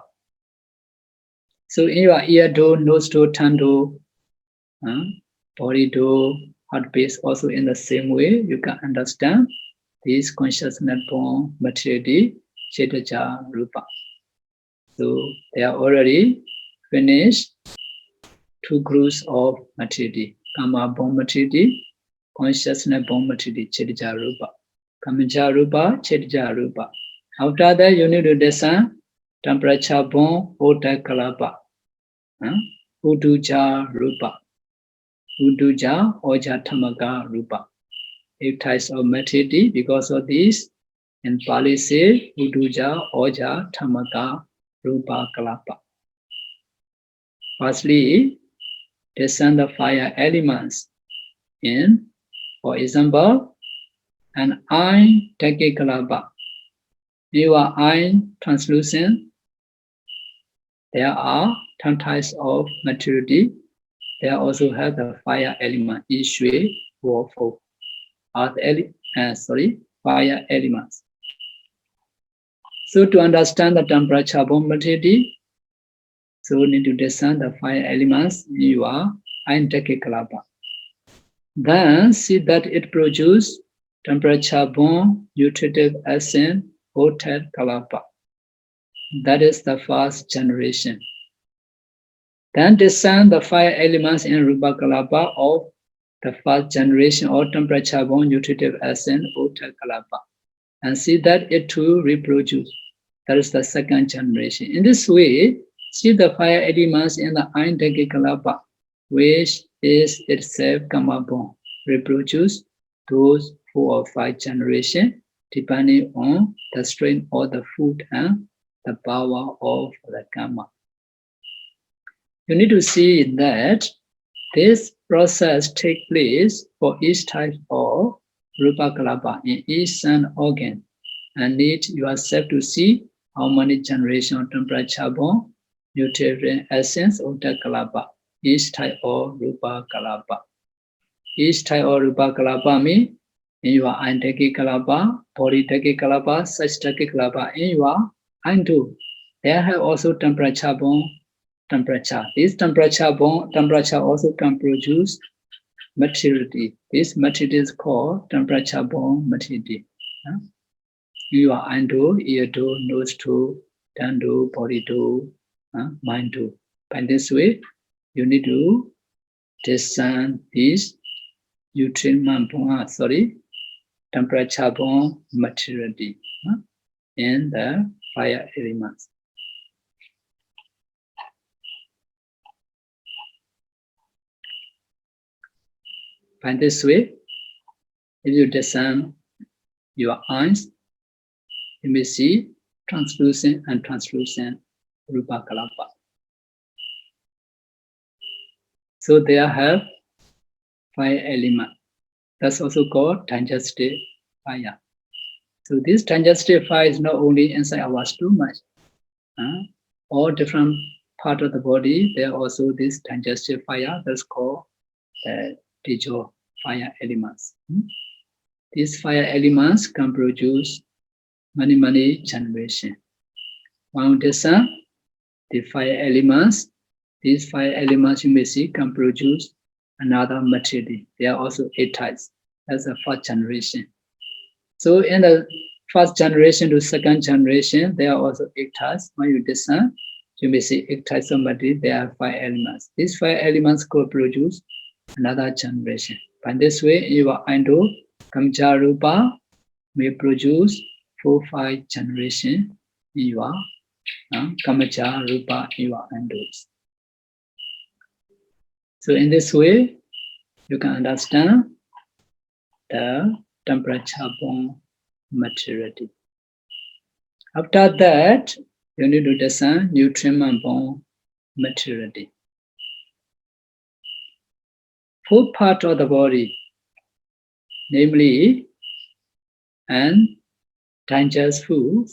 [SPEAKER 1] So in your ear door, nose door, tongue door, body door, heartbeat, also in the same way, you can understand this consciousness born materiality, Chitaja Rūpa. So they are already finished 2 groups of materiality. Kama born materiality, consciousness born materiality, Chitaja Rūpa. Kamaja Rūpa, Chitaja Rūpa. After that, you need to descend temperature born Ota Kalapa. Uduja Rūpa. Uduja Oja Dhammaka Rūpa. 8 types of materiality. Because of this, in Pali say Uduja Oja Dhammaka Rūpa Kalapa. Firstly, descend the fire elements in, for example, an iron Deke Kalapa. You are iron translucent. There are 10 types of materiality. They also have the fire element, Ishui, Wofo, fire elements. So to understand the temperature born materiality, so we need to descend the fire elements in your iron Deke Kalapa. Then see that it produces temperature born nutritive acid, Hotel Kalapa. That is the first generation. Then descend the fire elements in Rūpa Kalapa of the first generation of temperature born nutritive acid, Hotel Kalapa. And see that it too reproduces. That is the second generation. In this way, see the fire elements in the iron Deke Kalapa, which is itself Kama born, reproduce those 4 or 5 generations, depending on the strength of the food and the power of the karma. You need to see that this process takes place for each type of Rūpa Kalapa in each sense organ, and need yourself to see how many generations of temperature born nutrient essence of the Kalapa, each type of Rūpa Kalapa. Each type of Rūpa Kalapa means in your iron Deke Kalapa, body Deke Kalapa, such Deke Kalapa in your iron too. There have also temperature born temperature. This temperature born temperature also can produce materiality. This materiality is called temperature born materiality. your eye door, ear door, nose door, tongue door, body door, mind door. By this way, you need to discern these temperature born materiality in the fire elements. By this way, if you discern your eyes, you may see translucent and translucent Rūpa Kalapa. So they have fire element. That's also called digestive fire. So this digestive fire is not only inside our stomach. All different part of the body, there are also this digestive fire that's called the Tejo fire elements. These fire elements can produce many generations. One discern the fire elements. These fire elements you may see can produce another material. There are also 8 types. That's the first generation. So in the first generation to second generation, there are also 8 types. When you discern, you may see 8 types of material. There are 5 elements. These 5 elements could produce another generation. By this way, your Indo Kamcha Rūpa may produce 4-5 generations in your Kamcha Rūpa in your Indos. So in this way, you can understand the temperature-borne materiality. After that, you need to discern nutriment-borne materiality. 4 parts of the body, namely, and digest food,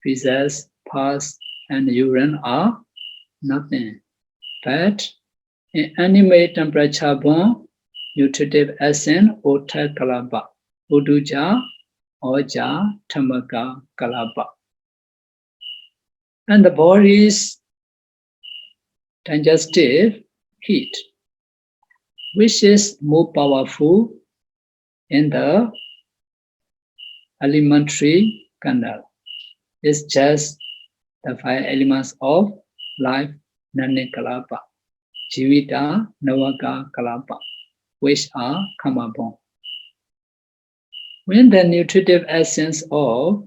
[SPEAKER 1] feces, pus, and urine are nothing but an animate temperature-borne nutritive essence or kalapa, uduja, oja, tamaka, kalapa. And the body's digestive heat, which is more powerful in the alimentary canal, is just the 5 elements of life, Nane Kalapa, Jivita, Navaka Kalapa, which are karma-born. When the nutritive essence of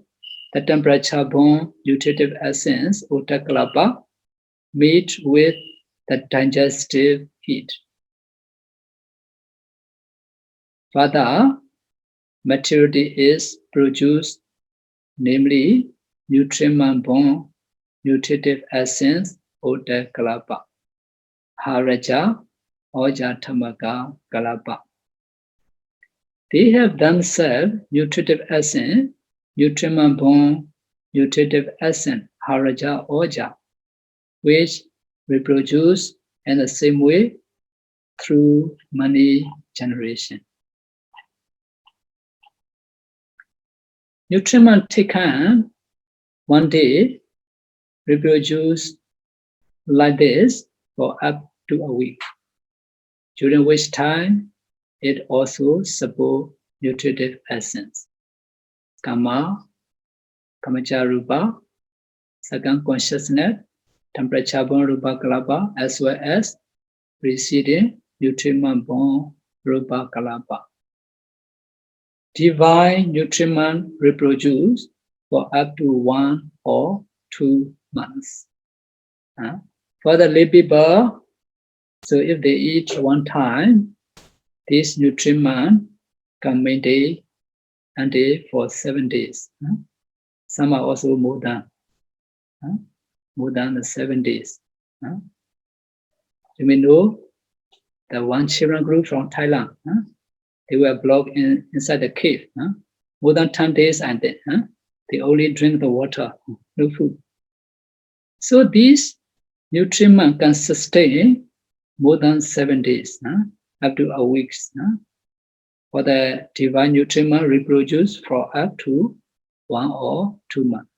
[SPEAKER 1] the temperature-born nutritive essence, Uta Kalapa, meet with the digestive heat, further, materiality is produced, namely nutriment-born nutritive essence Uta Kalapa, Haraja, Oja Tamaka Kalapa. They have themselves nutritive essence, nutriment-born nutritive essence, Haraja Oja, which reproduce in the same way through many generations. Nutriment taken one day reproduce like this for up to a week, during which time it also supports nutritive essence. Kama, Kamacha Rūpa, second consciousness, temperature-born Rūpa Kalapa, as well as preceding nutriment-born Rūpa Kalapa. Divine nutriment reproduce for up to 1 or 2 months. For the lay people, so if they eat one time, this nutriment can maintain until for 7 days. Some are also more than the 7 days. You may know the one children group from Thailand. They were blocked inside the cave. More than 10 days and then they only drink the water, no food. So these nutriment can sustain more than 7 days, up to a week. For the divine nutriment reproduce for up to 1 or 2 months.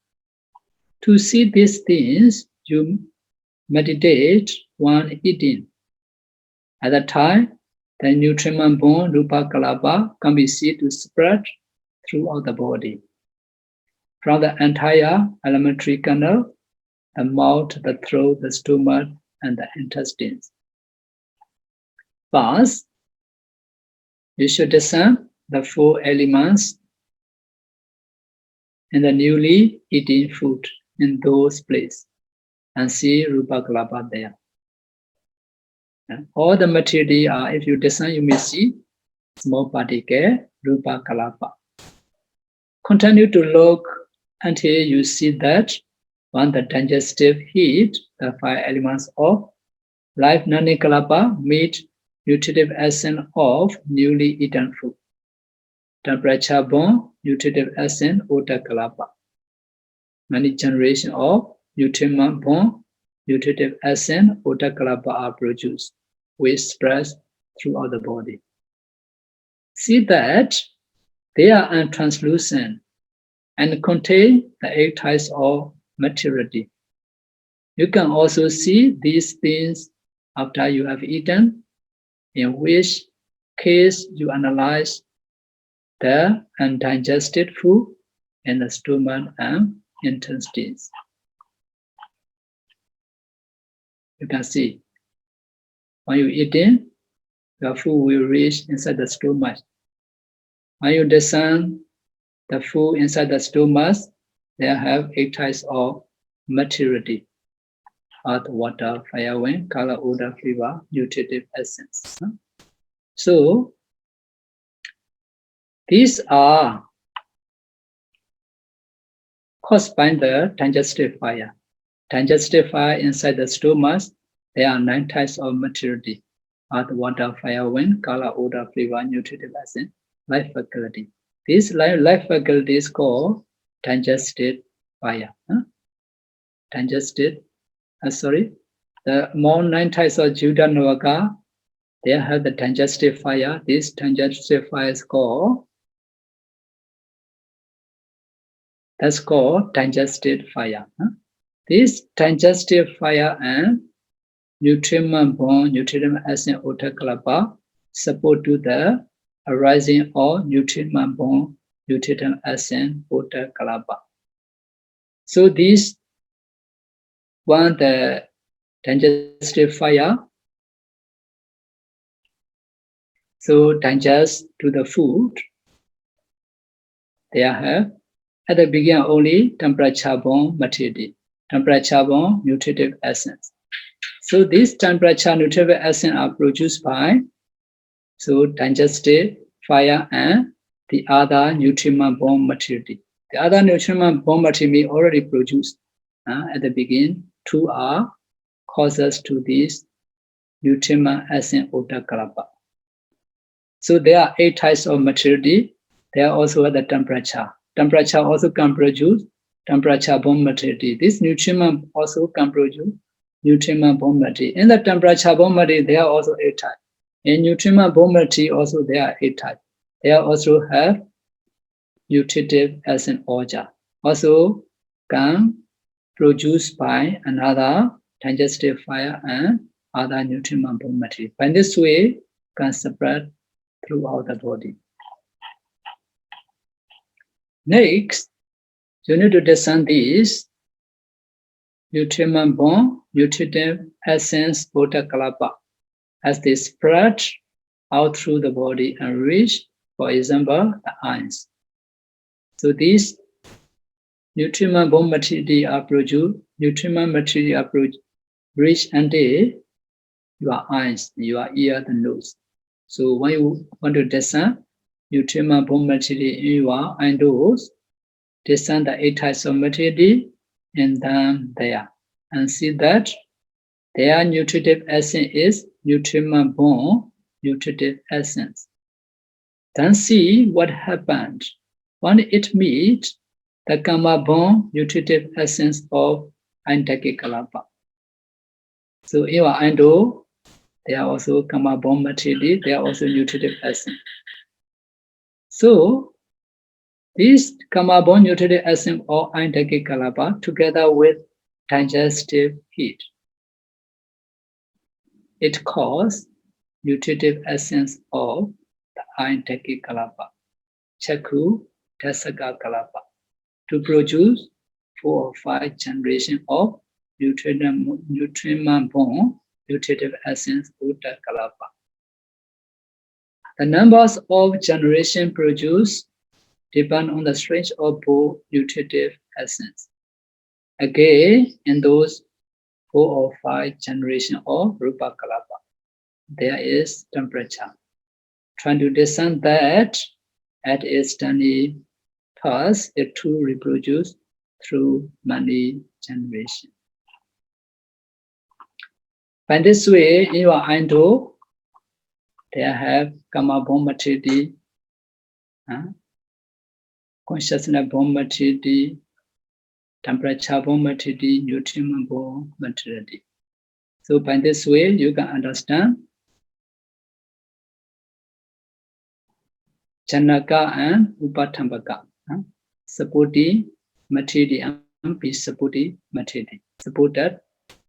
[SPEAKER 1] To see these things, you meditate while eating. At that time, the nutriment-born Rūpa Kalapa can be seen to spread throughout the body. From the entire alimentary canal, the mouth, the throat, the stomach, and the intestines. First, you should discern the 4 elements in the newly eaten food in those places and see Rūpa Kalapa there. All the materiality are, if you discern, you may see small particle, Rūpa Kalapa. Continue to look until you see that when the digestive heat, the 5 elements of life Nani Kalapa meet nutritive essence of newly eaten food. Temperature born nutritive essence Otta Kalapa. Many generations of nutriment born nutritive essence Otta Kalapa are produced, which spreads throughout the body. See that they are translucent and contain the 8 types of materiality. You can also see these things after you have eaten, in which case you analyze the undigested food in the stomach and intestines. You can see when you eat in, the food will reach inside the stomach. When you discern the food inside the stomach, they have 8 types of materiality: earth, water, fire, wind, color, odor, flavor, nutritive essence. So these are caused by the digestive fire. Digestive fire inside the stomach, there are 9 types of materiality: earth, water, fire, wind, color, odor, flavor, nutritive essence, life faculty. This life faculty is called digestive fire. The more 9 types of Juda Navaka, they have the digestive fire. This digestive fire is called, that's called digestive fire. This digestive fire and nutriment-born nutrient essence Otta Kalapa support to the arising of nutriment-born nutrient essence Otta Kalapa. So this one, the digestive fire, so digest to the food, they have at the beginning only temperature-born materiality, temperature-born nutritive essence. So these temperature nutritive essence are produced by digestive fire and the other nutriment-born materiality. The other nutriment-born materiality already produced at the beginning. 2 are causes to this nutriment essence Otta Kalapa. So there are 8 types of materiality. There are also the temperature. Temperature also can produce temperature-born materiality. This nutriment also can produce nutriment-born materiality. In the temperature-born materiality, there are also 8 types. In nutriment-born materiality, also there are 8 types. They also have nutritive essence organ. Also can produced by another digestive fire and other nutriment-born material. By this way, can spread throughout the body. Next, you need to discern these nutriment-born nutritive essence Otta Kalapa as they spread out through the body and reach, for example, the eyes. So these nutriment-born materiality are produced, reach until your eyes, your ear, the nose. So when you want to discern nutriment-born materiality in your eye, nose, discern the 8 types of materiality and then there, and see that their nutritive essence is nutriment-born nutritive essence. Then see what happened when it meets the karma-born nutritive essence of Ānāpāna Kalapa. So in your endo, they are also karma-born materiality, they are also nutritive essence. So this karma-born nutritive essence of Ānāpāna Kalapa together with digestive heat, it causes nutritive essence of the Ānāpāna kalapa, Chakku, Dasaka kalapa, to produce 4 or 5 generations of nutriment-born nutritive essence Uta kalapa. The numbers of generations produced depend on the strength of both nutritive essence. Again, in those 4 or 5 generations of Rūpa kalapa, there is temperature. Trying to discern that at its tiny pass, it too reproduces through many generations. By this way, in your Indo, there have Karma-born materiality, consciousness-born materiality, temperature-born materiality, nutriment-born materiality. So by this way, you can understand Janaka and Upatambaka, supporting materiality and be supporting materiality, supported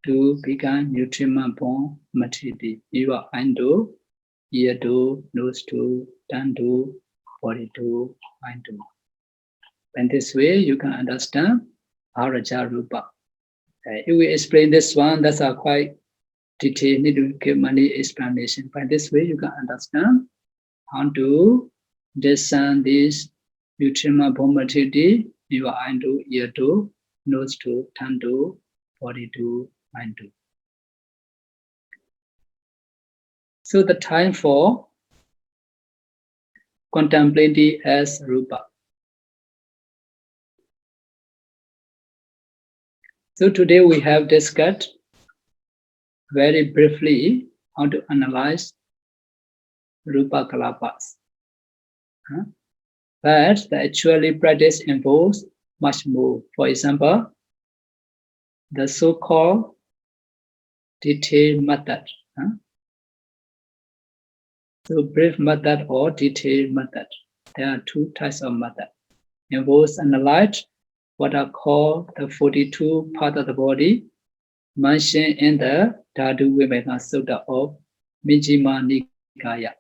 [SPEAKER 1] to become nutriment-born materiality. You are Indo, ear do, nose do, tongue do, body do, mind do. And this way you can understand Araja Rūpa. If we explain this one, that's a quite detailed, need to give many explanation. By this way you can understand how to discern this nutriment-born materiality. You are eye do, ear do, nose do, tongue do, body do, mind do. So the time for contemplating as Rūpa. So today we have discussed very briefly how to analyze Rūpa kalapas. But the actual practice involves much more. For example, the so-called detailed method. So brief method or detailed method. There are 2 types of method. Involves analyze what are called the 42 parts of the body mentioned in the Dhatu Vimeka Sutta of Majjhima Nikaya.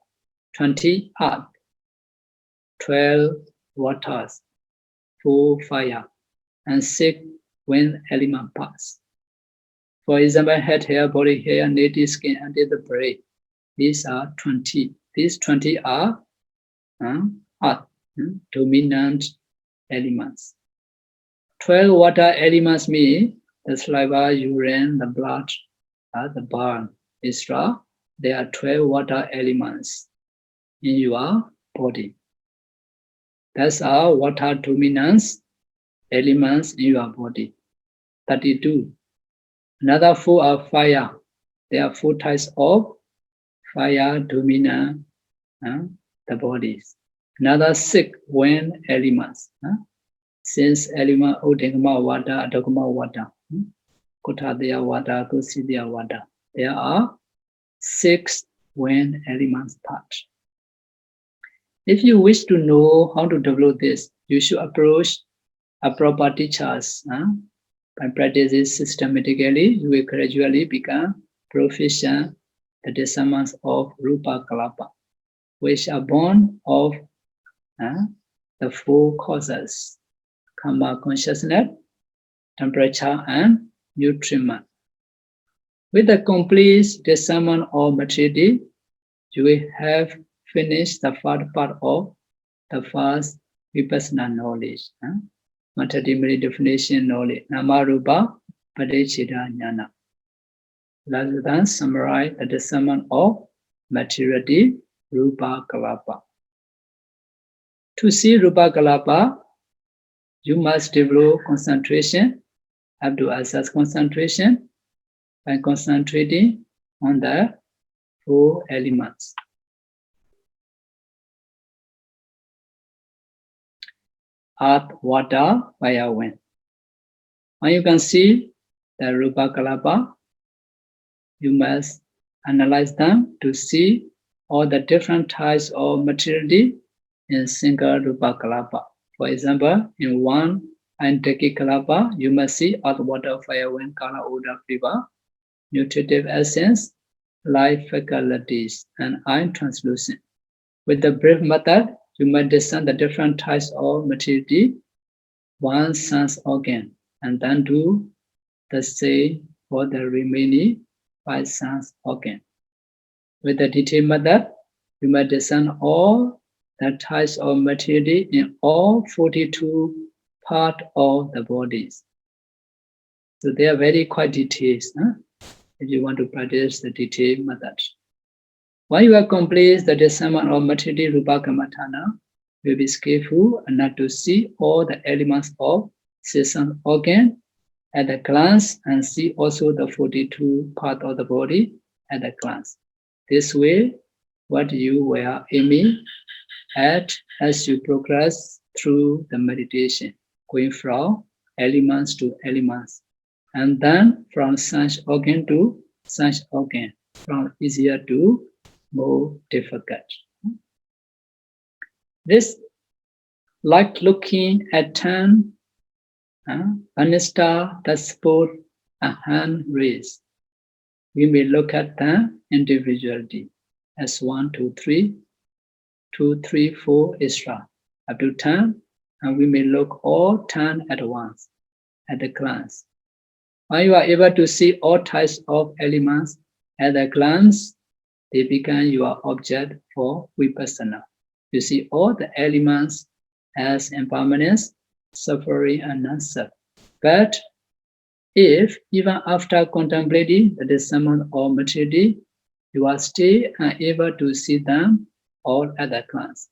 [SPEAKER 1] 20 earth, 12 waters, 4 fire, and 6 wind element parts. For example, head, hair, body hair, native skin, under the brain. These are 20. These 20 are earth, dominant elements. 12 water elements mean the saliva, urine, the blood, the burn, etc. There are 12 water elements in your body. That's our water dominance elements in your body. 32. Another 4 are fire. There are 4 types of fire dominant the bodies. Another 6 wind elements. Since element Udengama water, Adogama water, Kotadaya water, Kusidya water. There are 6 wind elements parts. If you wish to know how to develop this, you should approach a proper teachers. By practicing systematically, you will gradually become proficient the discernments of Rūpa kalapa, which are born of the 4 causes: karma consciousness, temperature, and nutriment. With the complete discernment of materiality, you will have finished the first part of the first vipassana knowledge, materiality definition knowledge, nama rupa padeccheda jnana. Rather than summarize the discernment of materiality, Rūpa kalapa. To see Rūpa kalapa, you must develop concentration, have to assess concentration by concentrating on the 4 elements. Earth, water, fire, wind. When you can see the Rūpa kalapa, you must analyze them to see all the different types of materiality in single Rūpa kalapa. For example, in one Ānāpāna kalapa, you must see earth, water, fire, wind, color, odor, flavor, nutritive essence, light faculties, and eye translucent. With the brief method, you might discern the different types of materiality, one sense organ, and then do the same for the remaining 5 sense organs. With the detailed method, you might discern all the types of materiality in all 42 parts of the bodies. So they are very quite detailed, if you want to practice the detailed method. When you have completed the discernment of materiality Rupa Kammatthana, you will be skillful not to see all the elements of 6 sense organ at a glance and see also the 42 parts of the body at a glance. This way, what you were aiming at as you progress through the meditation, going from elements to elements, and then from sense organ to sense organ, from easier to more difficult. This, like looking at 10 Anista that support a hand raise. We may look at them individually as 1, 2, 3, 2, 3, 4, etc. up to 10, and we may look all 10 at once, at a glance. When you are able to see all types of elements at a glance, they become your object for vipassana. You see all the elements as impermanence, suffering, and non-self. But if, even after contemplating the discernment of materiality, you are still unable to see them all at a glance,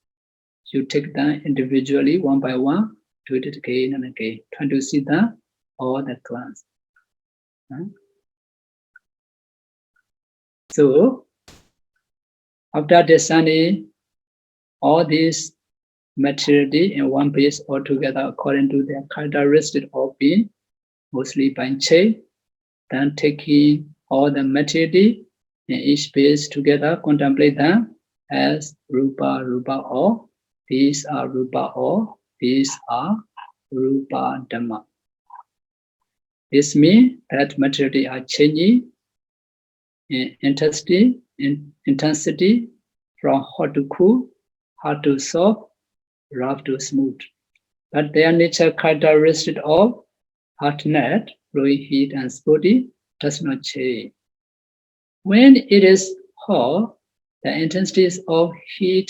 [SPEAKER 1] you take them individually, one by one, do it again and again, trying to see them all at a glance. So, after discerning all these materiality in one piece altogether according to their characteristic of being, mostly by chain, then taking all the materiality in each piece together, contemplate them as Rūpa, Rūpa, or these are Rūpa, or these are Rūpa Dhamma. This means that materiality are changing in intensity from hot to cool, hard to soft, rough to smooth. But their nature characteristic of hardness, flowing heat, and spotty does not change. When it is hot, the intensities of heat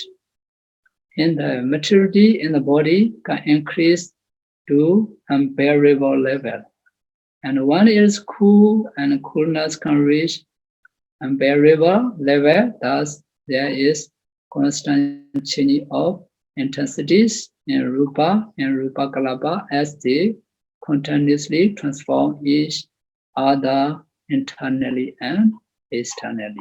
[SPEAKER 1] in the materiality in the body can increase to unbearable level. And when it is cool and coolness can reach unbearable level, thus there is constant changing of intensities in Rūpa and Rūpa Kalapa as they continuously transform each other internally and externally.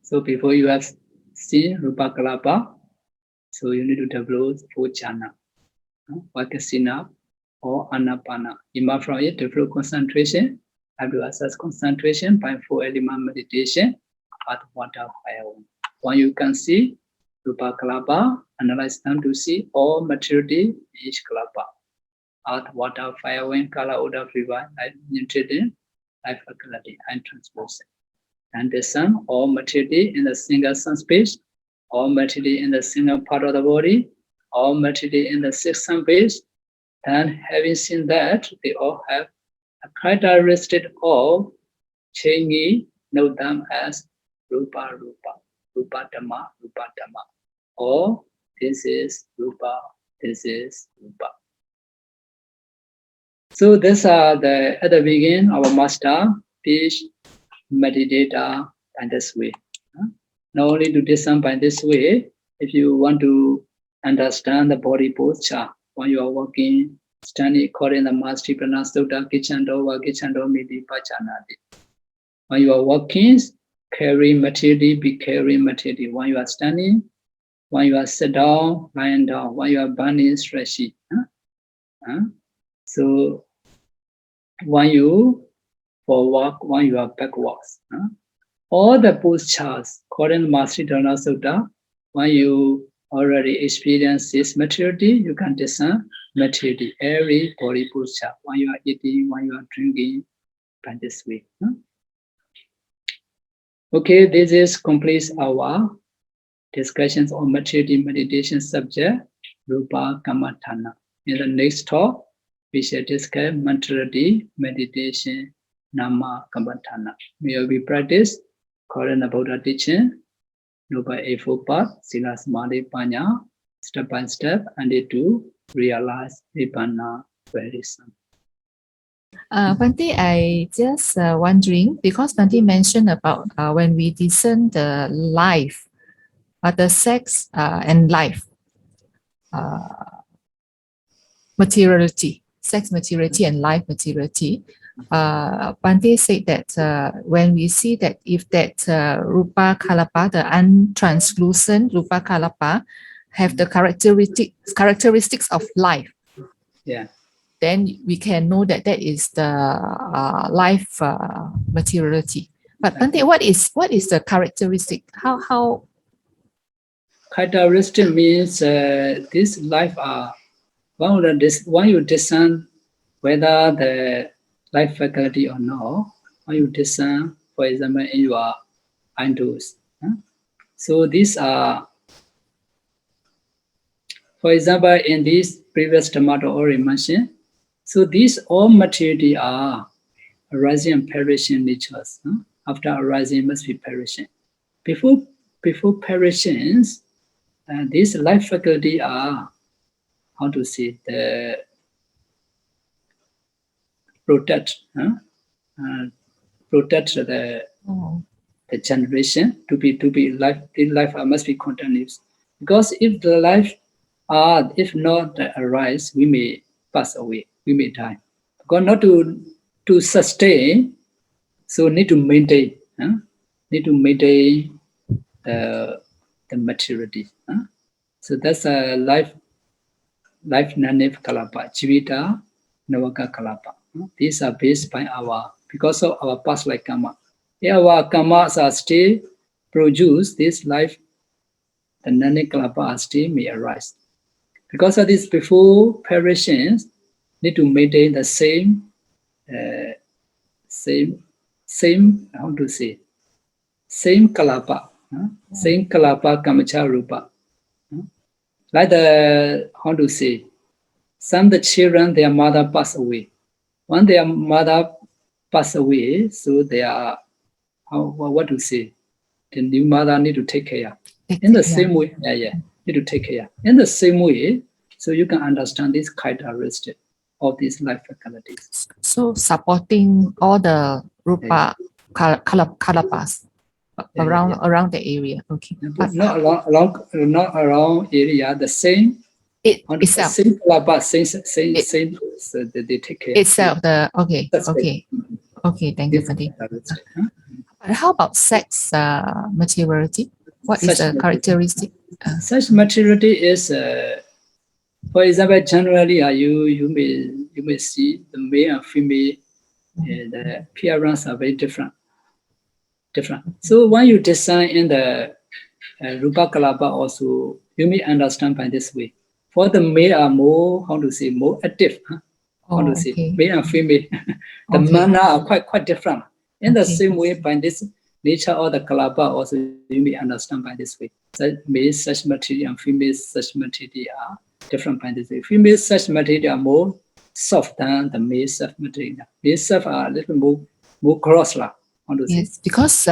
[SPEAKER 1] So before you have seen Rūpa Kalapa, so you need to develop 4 jhana, Vakasina or Ānāpāna. Emerge from it, develop concentration, have to assess concentration by 4 element meditation, earth, water, fire. When you can see Rūpa Kalapa, analyze them to see all materiality in each Kalapa. Earth, water, fire, wind, color, odor, fever, light, nutrient, life faculty, and translucent. And discern all materiality in the single sun space, all materiality in the single part of the body, all materiality in the 6 sun base. And having seen that, they all have a characteristic of changing, know them as Rūpa, Rūpa, Rūpa Dhamma, Rūpa Dhamma. Or this is Rūpa, this is Rūpa. So these are at the beginning, our master teach meditator by this way. Not only to discern by this way, if you want to understand the body posture, when you are walking, standing according to the Materiality Sutta, Kichando, Vakichando, Miti, Pachanati. When you are walking, carry materiality, be carrying materiality. When you are standing, when you are sit down, lying down, when you are burning, stretching. So when you for walk, when you are backwards. All the postures, according to Materiality Sutta, when you already experience this materiality, you can discern materiality, every body posture, when you are eating, when you are drinking, by this way. Okay, this is completes our discussions on materiality meditation subject, Rūpa Kammatthana. In the next talk, we shall discuss materiality meditation, Nama Kammatthana. May we practice according to Buddha teaching, Noble Eightfold Path, Sila Samadhi Panya, step by step, until to realize Nibbāna very soon.
[SPEAKER 2] Bhante, I just wondering, because Bhante mentioned about when we discern the life, the sex and life, materiality, sex materiality and life materiality, Bhante said that when we see that if that Rūpa Kalapa, the untranslucent Rūpa Kalapa, have the characteristics of life,
[SPEAKER 1] Yeah.
[SPEAKER 2] then we can know that that is the life materiality. But Bhante, what is the characteristic? How?
[SPEAKER 1] Characteristic means this life are when you discern whether the life faculty or not, when you discern, for example, in your idols. So these are, for example, in this previous Dhammasāra already mentioned, so these all materiality are arising and perishing natures. After arising must be perishing. Before perishing, these life faculty are, how to say, the protect the generation to be life. The life must be continuous, because if the life if not arise, we may pass away, we may die. Because not to sustain, so need to maintain. Need to maintain the maturity. So that's a life Nanif Kalapa, Jivita, Navaka Kalapa. These are based by because of our past life karma. If our karmas are still produced, this life, the Nanif Kalapa still may arise. Because of this, before perishing, need to maintain the same, how to say, same Kalapa, same Kalapa Kamacha Rūpa. Like how to say, some the children, their mother pass away. When their mother pass away, so they are, what to say, the new mother need to take care. In the same way, need to take care. In the same way, so you can understand this characteristic of these life faculties.
[SPEAKER 2] So supporting all the Rūpa Kalapas around the area. Okay.
[SPEAKER 1] But not around area, the same.
[SPEAKER 2] Itself.
[SPEAKER 1] Same Kalapa, same, so they take care.
[SPEAKER 2] Itself, okay. Thank you, Bhante. But how about sex materiality? What is the characteristic?
[SPEAKER 1] Such materiality is, for example, generally you may see the male and female, the appearance are very different. So when you design in the Rūpa Kalapa also, you may understand by this way. For the male are more, how to say, more active. Say, male and female. The mana are quite different. In the same way, by this nature of the Kalapa also, you may understand by this way. Male such material and female such material are different by this way. Female such material are more soft than the male such material. Male such are a little more cross.
[SPEAKER 2] Yes, because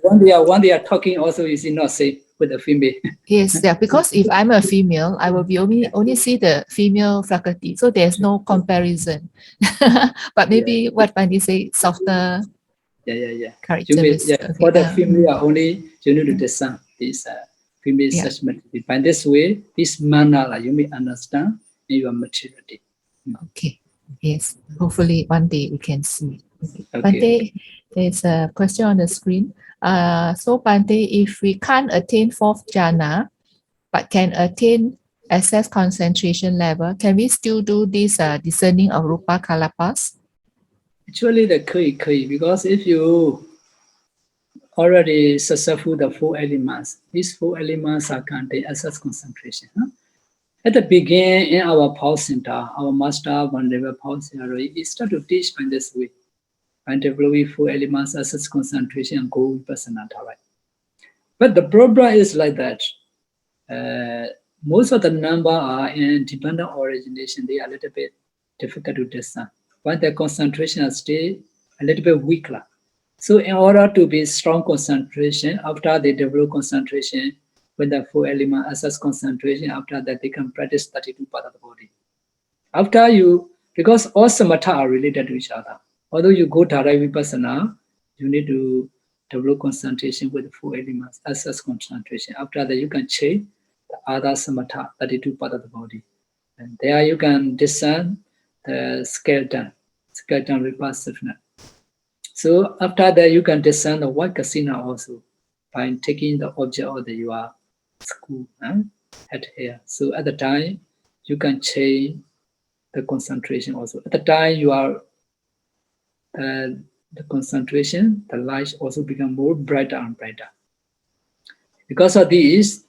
[SPEAKER 1] when they are talking also, you see, not say with the female.
[SPEAKER 2] Yes, because if I'm a female, I will be only see the female faculty, so there's no comparison. But maybe what Bhante say, softer.
[SPEAKER 1] Characteristics. For the female, only you need to discern these female such materiality. By this way, this manner you may understand in your maturity.
[SPEAKER 2] Okay. Yes. Hopefully one day we can see. Bhante, there's a question on the screen. So Bhante, if we can't attain fourth jhana, but can attain access concentration level, can we still do this discerning of Rūpa Kalapas?
[SPEAKER 1] Actually, the key, because if you already successful the 4 elements, these 4 elements are contain access concentration. At the beginning, in our Pa-Auk center, our master, one level Pa-Auk center, he started to teach by this way. And develop 4 elements, access, concentration, and go vipassana. But the problem is like that. Most of the number are in dependent origination. They are a little bit difficult to discern. But the concentration stay a little bit weaker. So in order to be strong concentration, after they develop concentration with the 4 element access concentration, after that they can practice 32 parts of the body. After you, because all samatha are related to each other. Although you go direct vipassana, you need to develop concentration with 4 elements, access concentration. After that, you can change the other samatha, 32 part of the body. And there you can discern the skeleton repulsiveness. So after that, you can discern the white kasina also by taking the object of your school at here. So at the time, you can change the concentration also. At the time you are the concentration, the light also become more brighter and brighter. Because of this,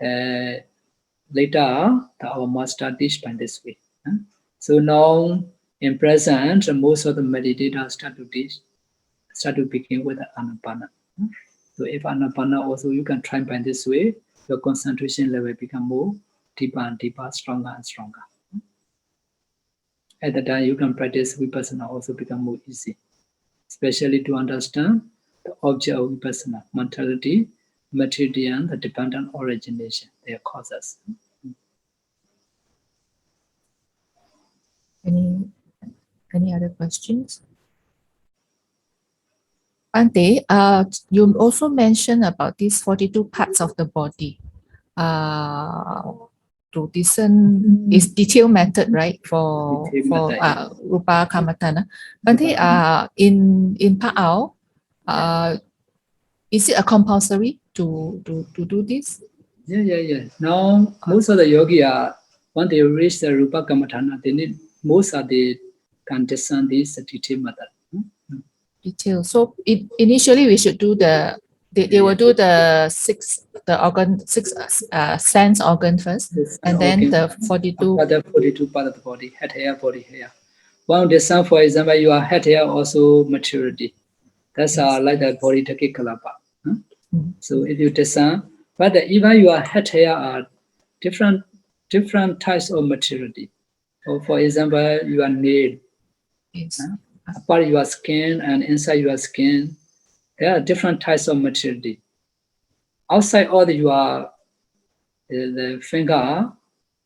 [SPEAKER 1] later our master teach by this way. So now in present, most of the meditators start to begin with the Ānāpāna. So if Ānāpāna also you can try by this way, your concentration level become more deeper and deeper, stronger and stronger. At the time you can practice vipassana also become more easy, especially to understand the object of vipassana, mentality, materiality, and the dependent origination, their causes.
[SPEAKER 2] Any other questions? Bhante, you also mentioned about these 42 parts of the body. To discern is detailed method, right? For Rūpa Kammatthana. Bhante, in Pa-Auk, is it a compulsory to do this?
[SPEAKER 1] Yeah. Now most of the yogi are when they reach the Rūpa Kammatthana, they need most of the can discern this detailed method.
[SPEAKER 2] Detail. So initially we should do they will do the six sense organ first, and then the 42.
[SPEAKER 1] Other 42 part of the body, head, hair, body, hair. One discern, for example, your head, hair also maturity. That's like the body take kalapa. So if you discern, but even your head, hair are different types of maturity. So for example, your nail. Apart your skin and inside your skin, there are different types of maturity. Outside all the finger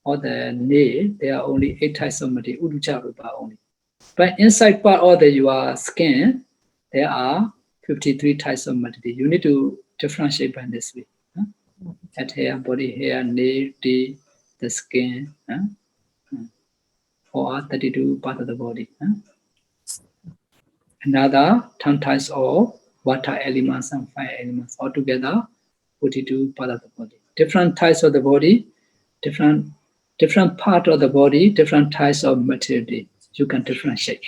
[SPEAKER 1] or the nail, there are only 8 types of material, Uducha Rūpa only. But inside part of your skin, there are 53 types of material. You need to differentiate by this way. Head hair, body hair, nail, teeth, the skin, or 32 part of the body. Another 10 types of water elements and fire elements. Altogether, 42 part of the body. Different types of the body, different part of the body, different types of material. You can differentiate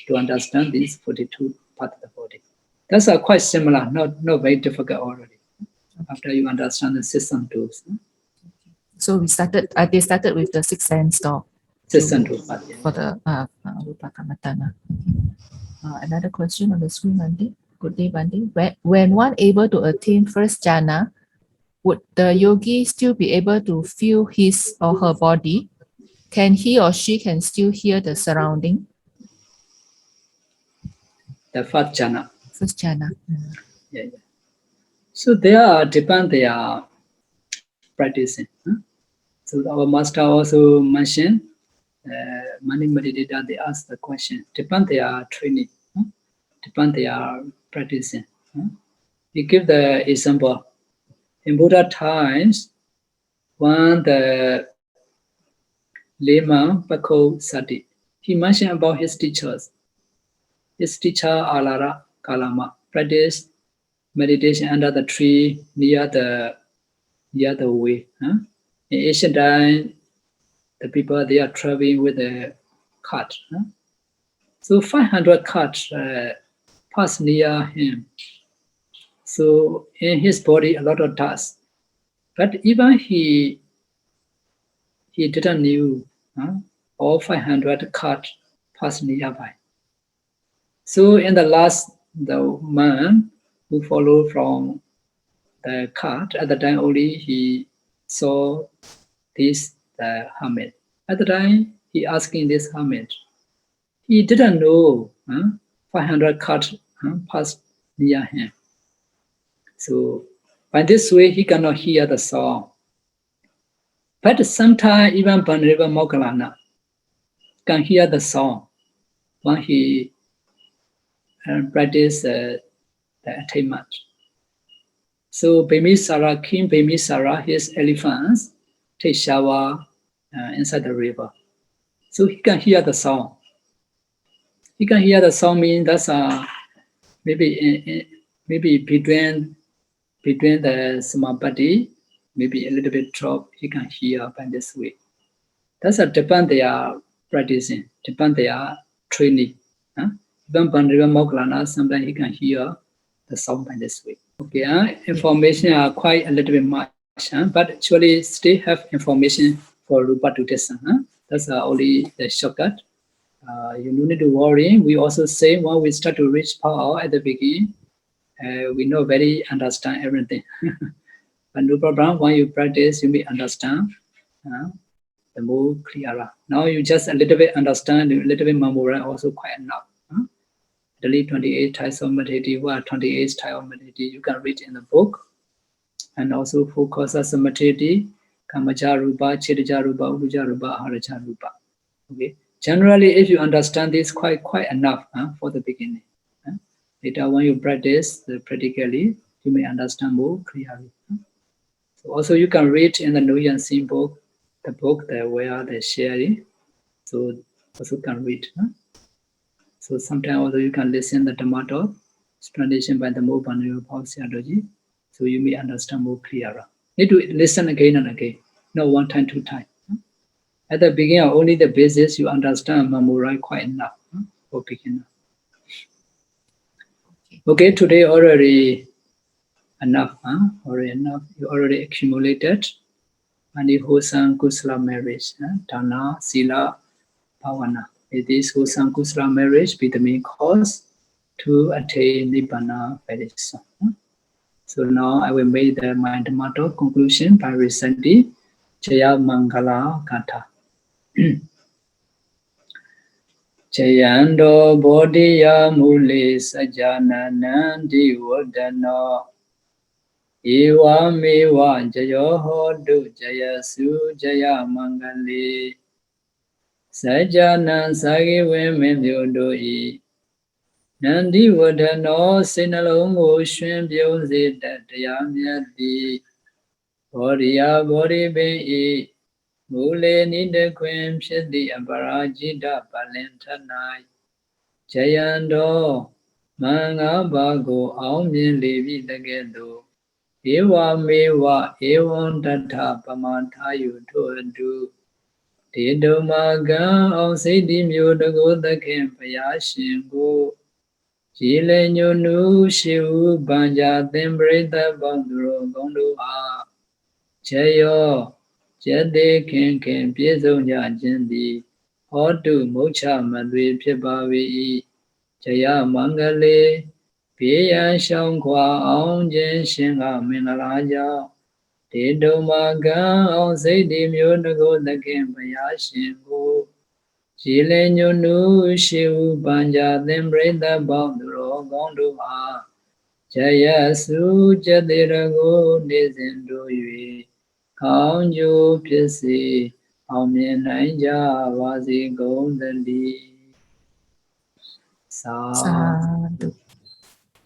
[SPEAKER 1] to understand these 42 parts of the body. That's quite similar, not very difficult already. After you understand the system tools.
[SPEAKER 2] So they started with the 6 sense door.
[SPEAKER 1] System tools
[SPEAKER 2] for the Rūpa Kammatthana. Another question on the screen, Bhante. Good day, Bhante. When one able to attain first jhana, would the yogi still be able to feel his or her body? Can he or she can still hear the surrounding?
[SPEAKER 1] The first jhana.
[SPEAKER 2] First jhana.
[SPEAKER 1] Yeah. So there depend their practicing. So our master also mentioned many meditators, they ask the question, depend their training, depend their practicing. He give the example. In Buddha times, when the layman Pa-Auk Ssati, he mentioned about his teachers. His teacher Alara Kalama practiced meditation under the tree near the way. In ancient time, the people they are traveling with a cart. So 500 carts passed near him. So in his body a lot of dust. But even he he didn't knew all 500 carts passed nearby. So in the last, the man who followed from the cart, at the time only he saw this hermit. At the time he asking this hermit, he didn't know 500 carts passed near him. So by this way he cannot hear the song. But sometimes even Banriva Moggallana can hear the song when he practice the attainment. So Dhammasāra, King Dhammasāra, his elephants take shower inside the river. So he can hear the song. He can hear the song means that's maybe between the Samapati, maybe a little bit drop, he can hear by this way. That's a depend they are practicing, depend they are training. Even Banriva Moggallana, sometimes he can hear the sound by this way. Okay, information are quite a little bit much, but actually still have information for Rūpa to listen. That's only the shortcut. You don't need to worry. We also say when we start to reach Pa-Auk at the beginning, we know very understand everything. But no problem, when you practice, you may understand the more clearer. Now you just a little bit understand, a little bit memorize also quite enough. At least 28 types of meditation, 28 types of meditation you can read in the book. And also 4 causes of materiality, Kamaja Rūpa, Chittaja Rūpa, Uruja Rūpa, Aharaja Rūpa. Okay. Generally, if you understand this quite enough for the beginning. Later when you practice practically, you may understand more clearly. So also you can read in the New and Sing book, the book that where they share it. So also can read. So sometimes also you can listen the Dhamma talk, explanation by the Nibbāna Pausiyalogy, so you may understand more clearer. Need to listen again and again, not 1 time, 2 times. At the beginning, only the basis you understand, memorize quite enough for beginner. Okay, today already enough, already enough. You already accumulated many wholesome kusala marriage, dana, sila, bhavana. May this wholesome kusala marriage be the main cause to attain Nibbāna very soon. So now I will make the Dhamma conclusion by reciting Jaya Mangala Gatha. Jayando Bodhiya Mule Sajananandi Wadano Ewa Mewa Jayo Hodu Jayasu Jaya Mangali Sajanan Sagi Women Yodoi Nandi Wadano Sinalongo Shwem Byozi Dayamyati Bodhiya Bodhi Be Mule Nida Quem Shadi Abarajida Balentanai Jayando Manga Bago Aumien Levi Dagedo Ewa Mewa Ewan Data Pamantayu Toadu Dedo Maga Au Sidi Myodago the Kempaya Shingo Jile Nyonu Shiu Banja Tembreta Banduro Gondo A Jayo Jade Ken Piezo Jindi Hodu Mocha Madri Pibavi Jaya Mangale Pia Shankwa Aung Jen Shinga Minaraja Dedo Maga Aung Sidi Myodago the Kempaya Shingo Jile Nyonu Shiu Banja Tembreta Banduro Gondo A Jaya Su Jadirago Nizindo Yui Kaunjo Pisi Aumien Naija Vazi Gondali
[SPEAKER 2] Sadhu,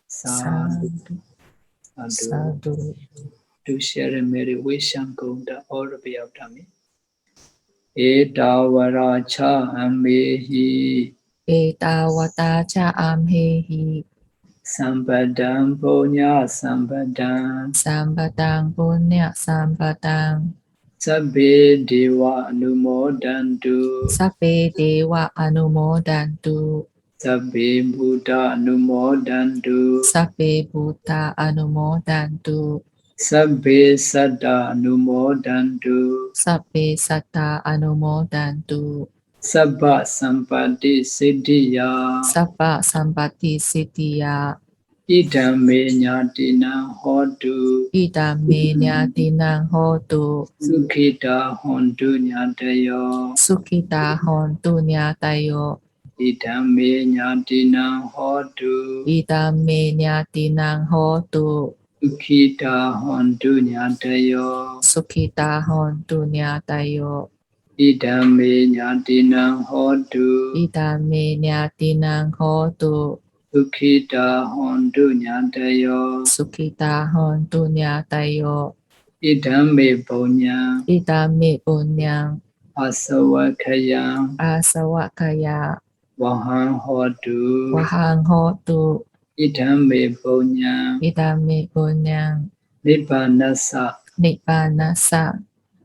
[SPEAKER 1] Sadhu
[SPEAKER 2] sadhu.
[SPEAKER 1] To share a merry wish and Gonda all the way of Dhammi. Etawaracha Ambehi
[SPEAKER 2] Etawatacha amhehi
[SPEAKER 1] Sampadam Punya Sampadam
[SPEAKER 2] Sambadang punya sambadang
[SPEAKER 1] Sabbe Deva Anumodantu
[SPEAKER 2] Sape dewa anumodantu
[SPEAKER 1] Sabbe Buddha Anumodantu
[SPEAKER 2] Sape buddha anumodantu
[SPEAKER 1] Sabbe Satta Anumodantu
[SPEAKER 2] Sabbe Satta Anumodantu.
[SPEAKER 1] Sabba Sampati Siddhiya
[SPEAKER 2] Sabba Sampati Siddhiya.
[SPEAKER 1] Idame Nyatina Hotu
[SPEAKER 2] Idame Nyatinang Hotu.
[SPEAKER 1] Sukhita Hontu Nyatayo
[SPEAKER 2] Sukhita Hontu Nyatayo.
[SPEAKER 1] Idame Nyatina Hotu
[SPEAKER 2] Idame Nyatinang Hotu.
[SPEAKER 1] Sukhita Hontu Nyatayo
[SPEAKER 2] Sukhita Hontu Nyatayo.
[SPEAKER 1] Idame Nyatina Hotu
[SPEAKER 2] Idame Nyatinang Hotu.
[SPEAKER 1] Sukhita Hontu Nyatayo
[SPEAKER 2] Sukhita Hontu Nyatayo.
[SPEAKER 1] Idame Punya
[SPEAKER 2] Idame Punyang.
[SPEAKER 1] Asawakaya
[SPEAKER 2] Asawakaya.
[SPEAKER 1] Wahang Hotu
[SPEAKER 2] Wahang Hotu.
[SPEAKER 1] Idame Punya
[SPEAKER 2] Idame Punyang.
[SPEAKER 1] Nibbānasa
[SPEAKER 2] Nibbānasa.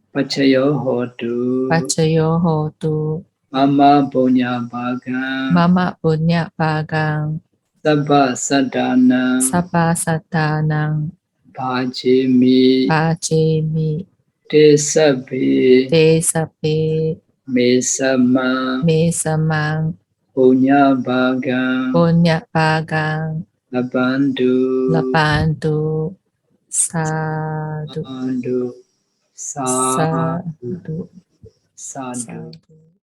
[SPEAKER 1] Pachayo Hotu
[SPEAKER 2] Pachayo Hotu.
[SPEAKER 1] Mama Punya Bhagan
[SPEAKER 2] Mama Punya Pagang.
[SPEAKER 1] Sabba Sadana
[SPEAKER 2] Sabba Satanang.
[SPEAKER 1] Bhajimi
[SPEAKER 2] Pachemi.
[SPEAKER 1] Te Sabbe
[SPEAKER 2] Te Sape.
[SPEAKER 1] Me Sama
[SPEAKER 2] Me Samang.
[SPEAKER 1] Punya Bhagan
[SPEAKER 2] Punya Pagang.
[SPEAKER 1] Labandu
[SPEAKER 2] Lapantu. Sadhu.
[SPEAKER 1] Sadhu Sadhu
[SPEAKER 2] Sadhu.
[SPEAKER 1] Sadhu
[SPEAKER 2] Sadhu.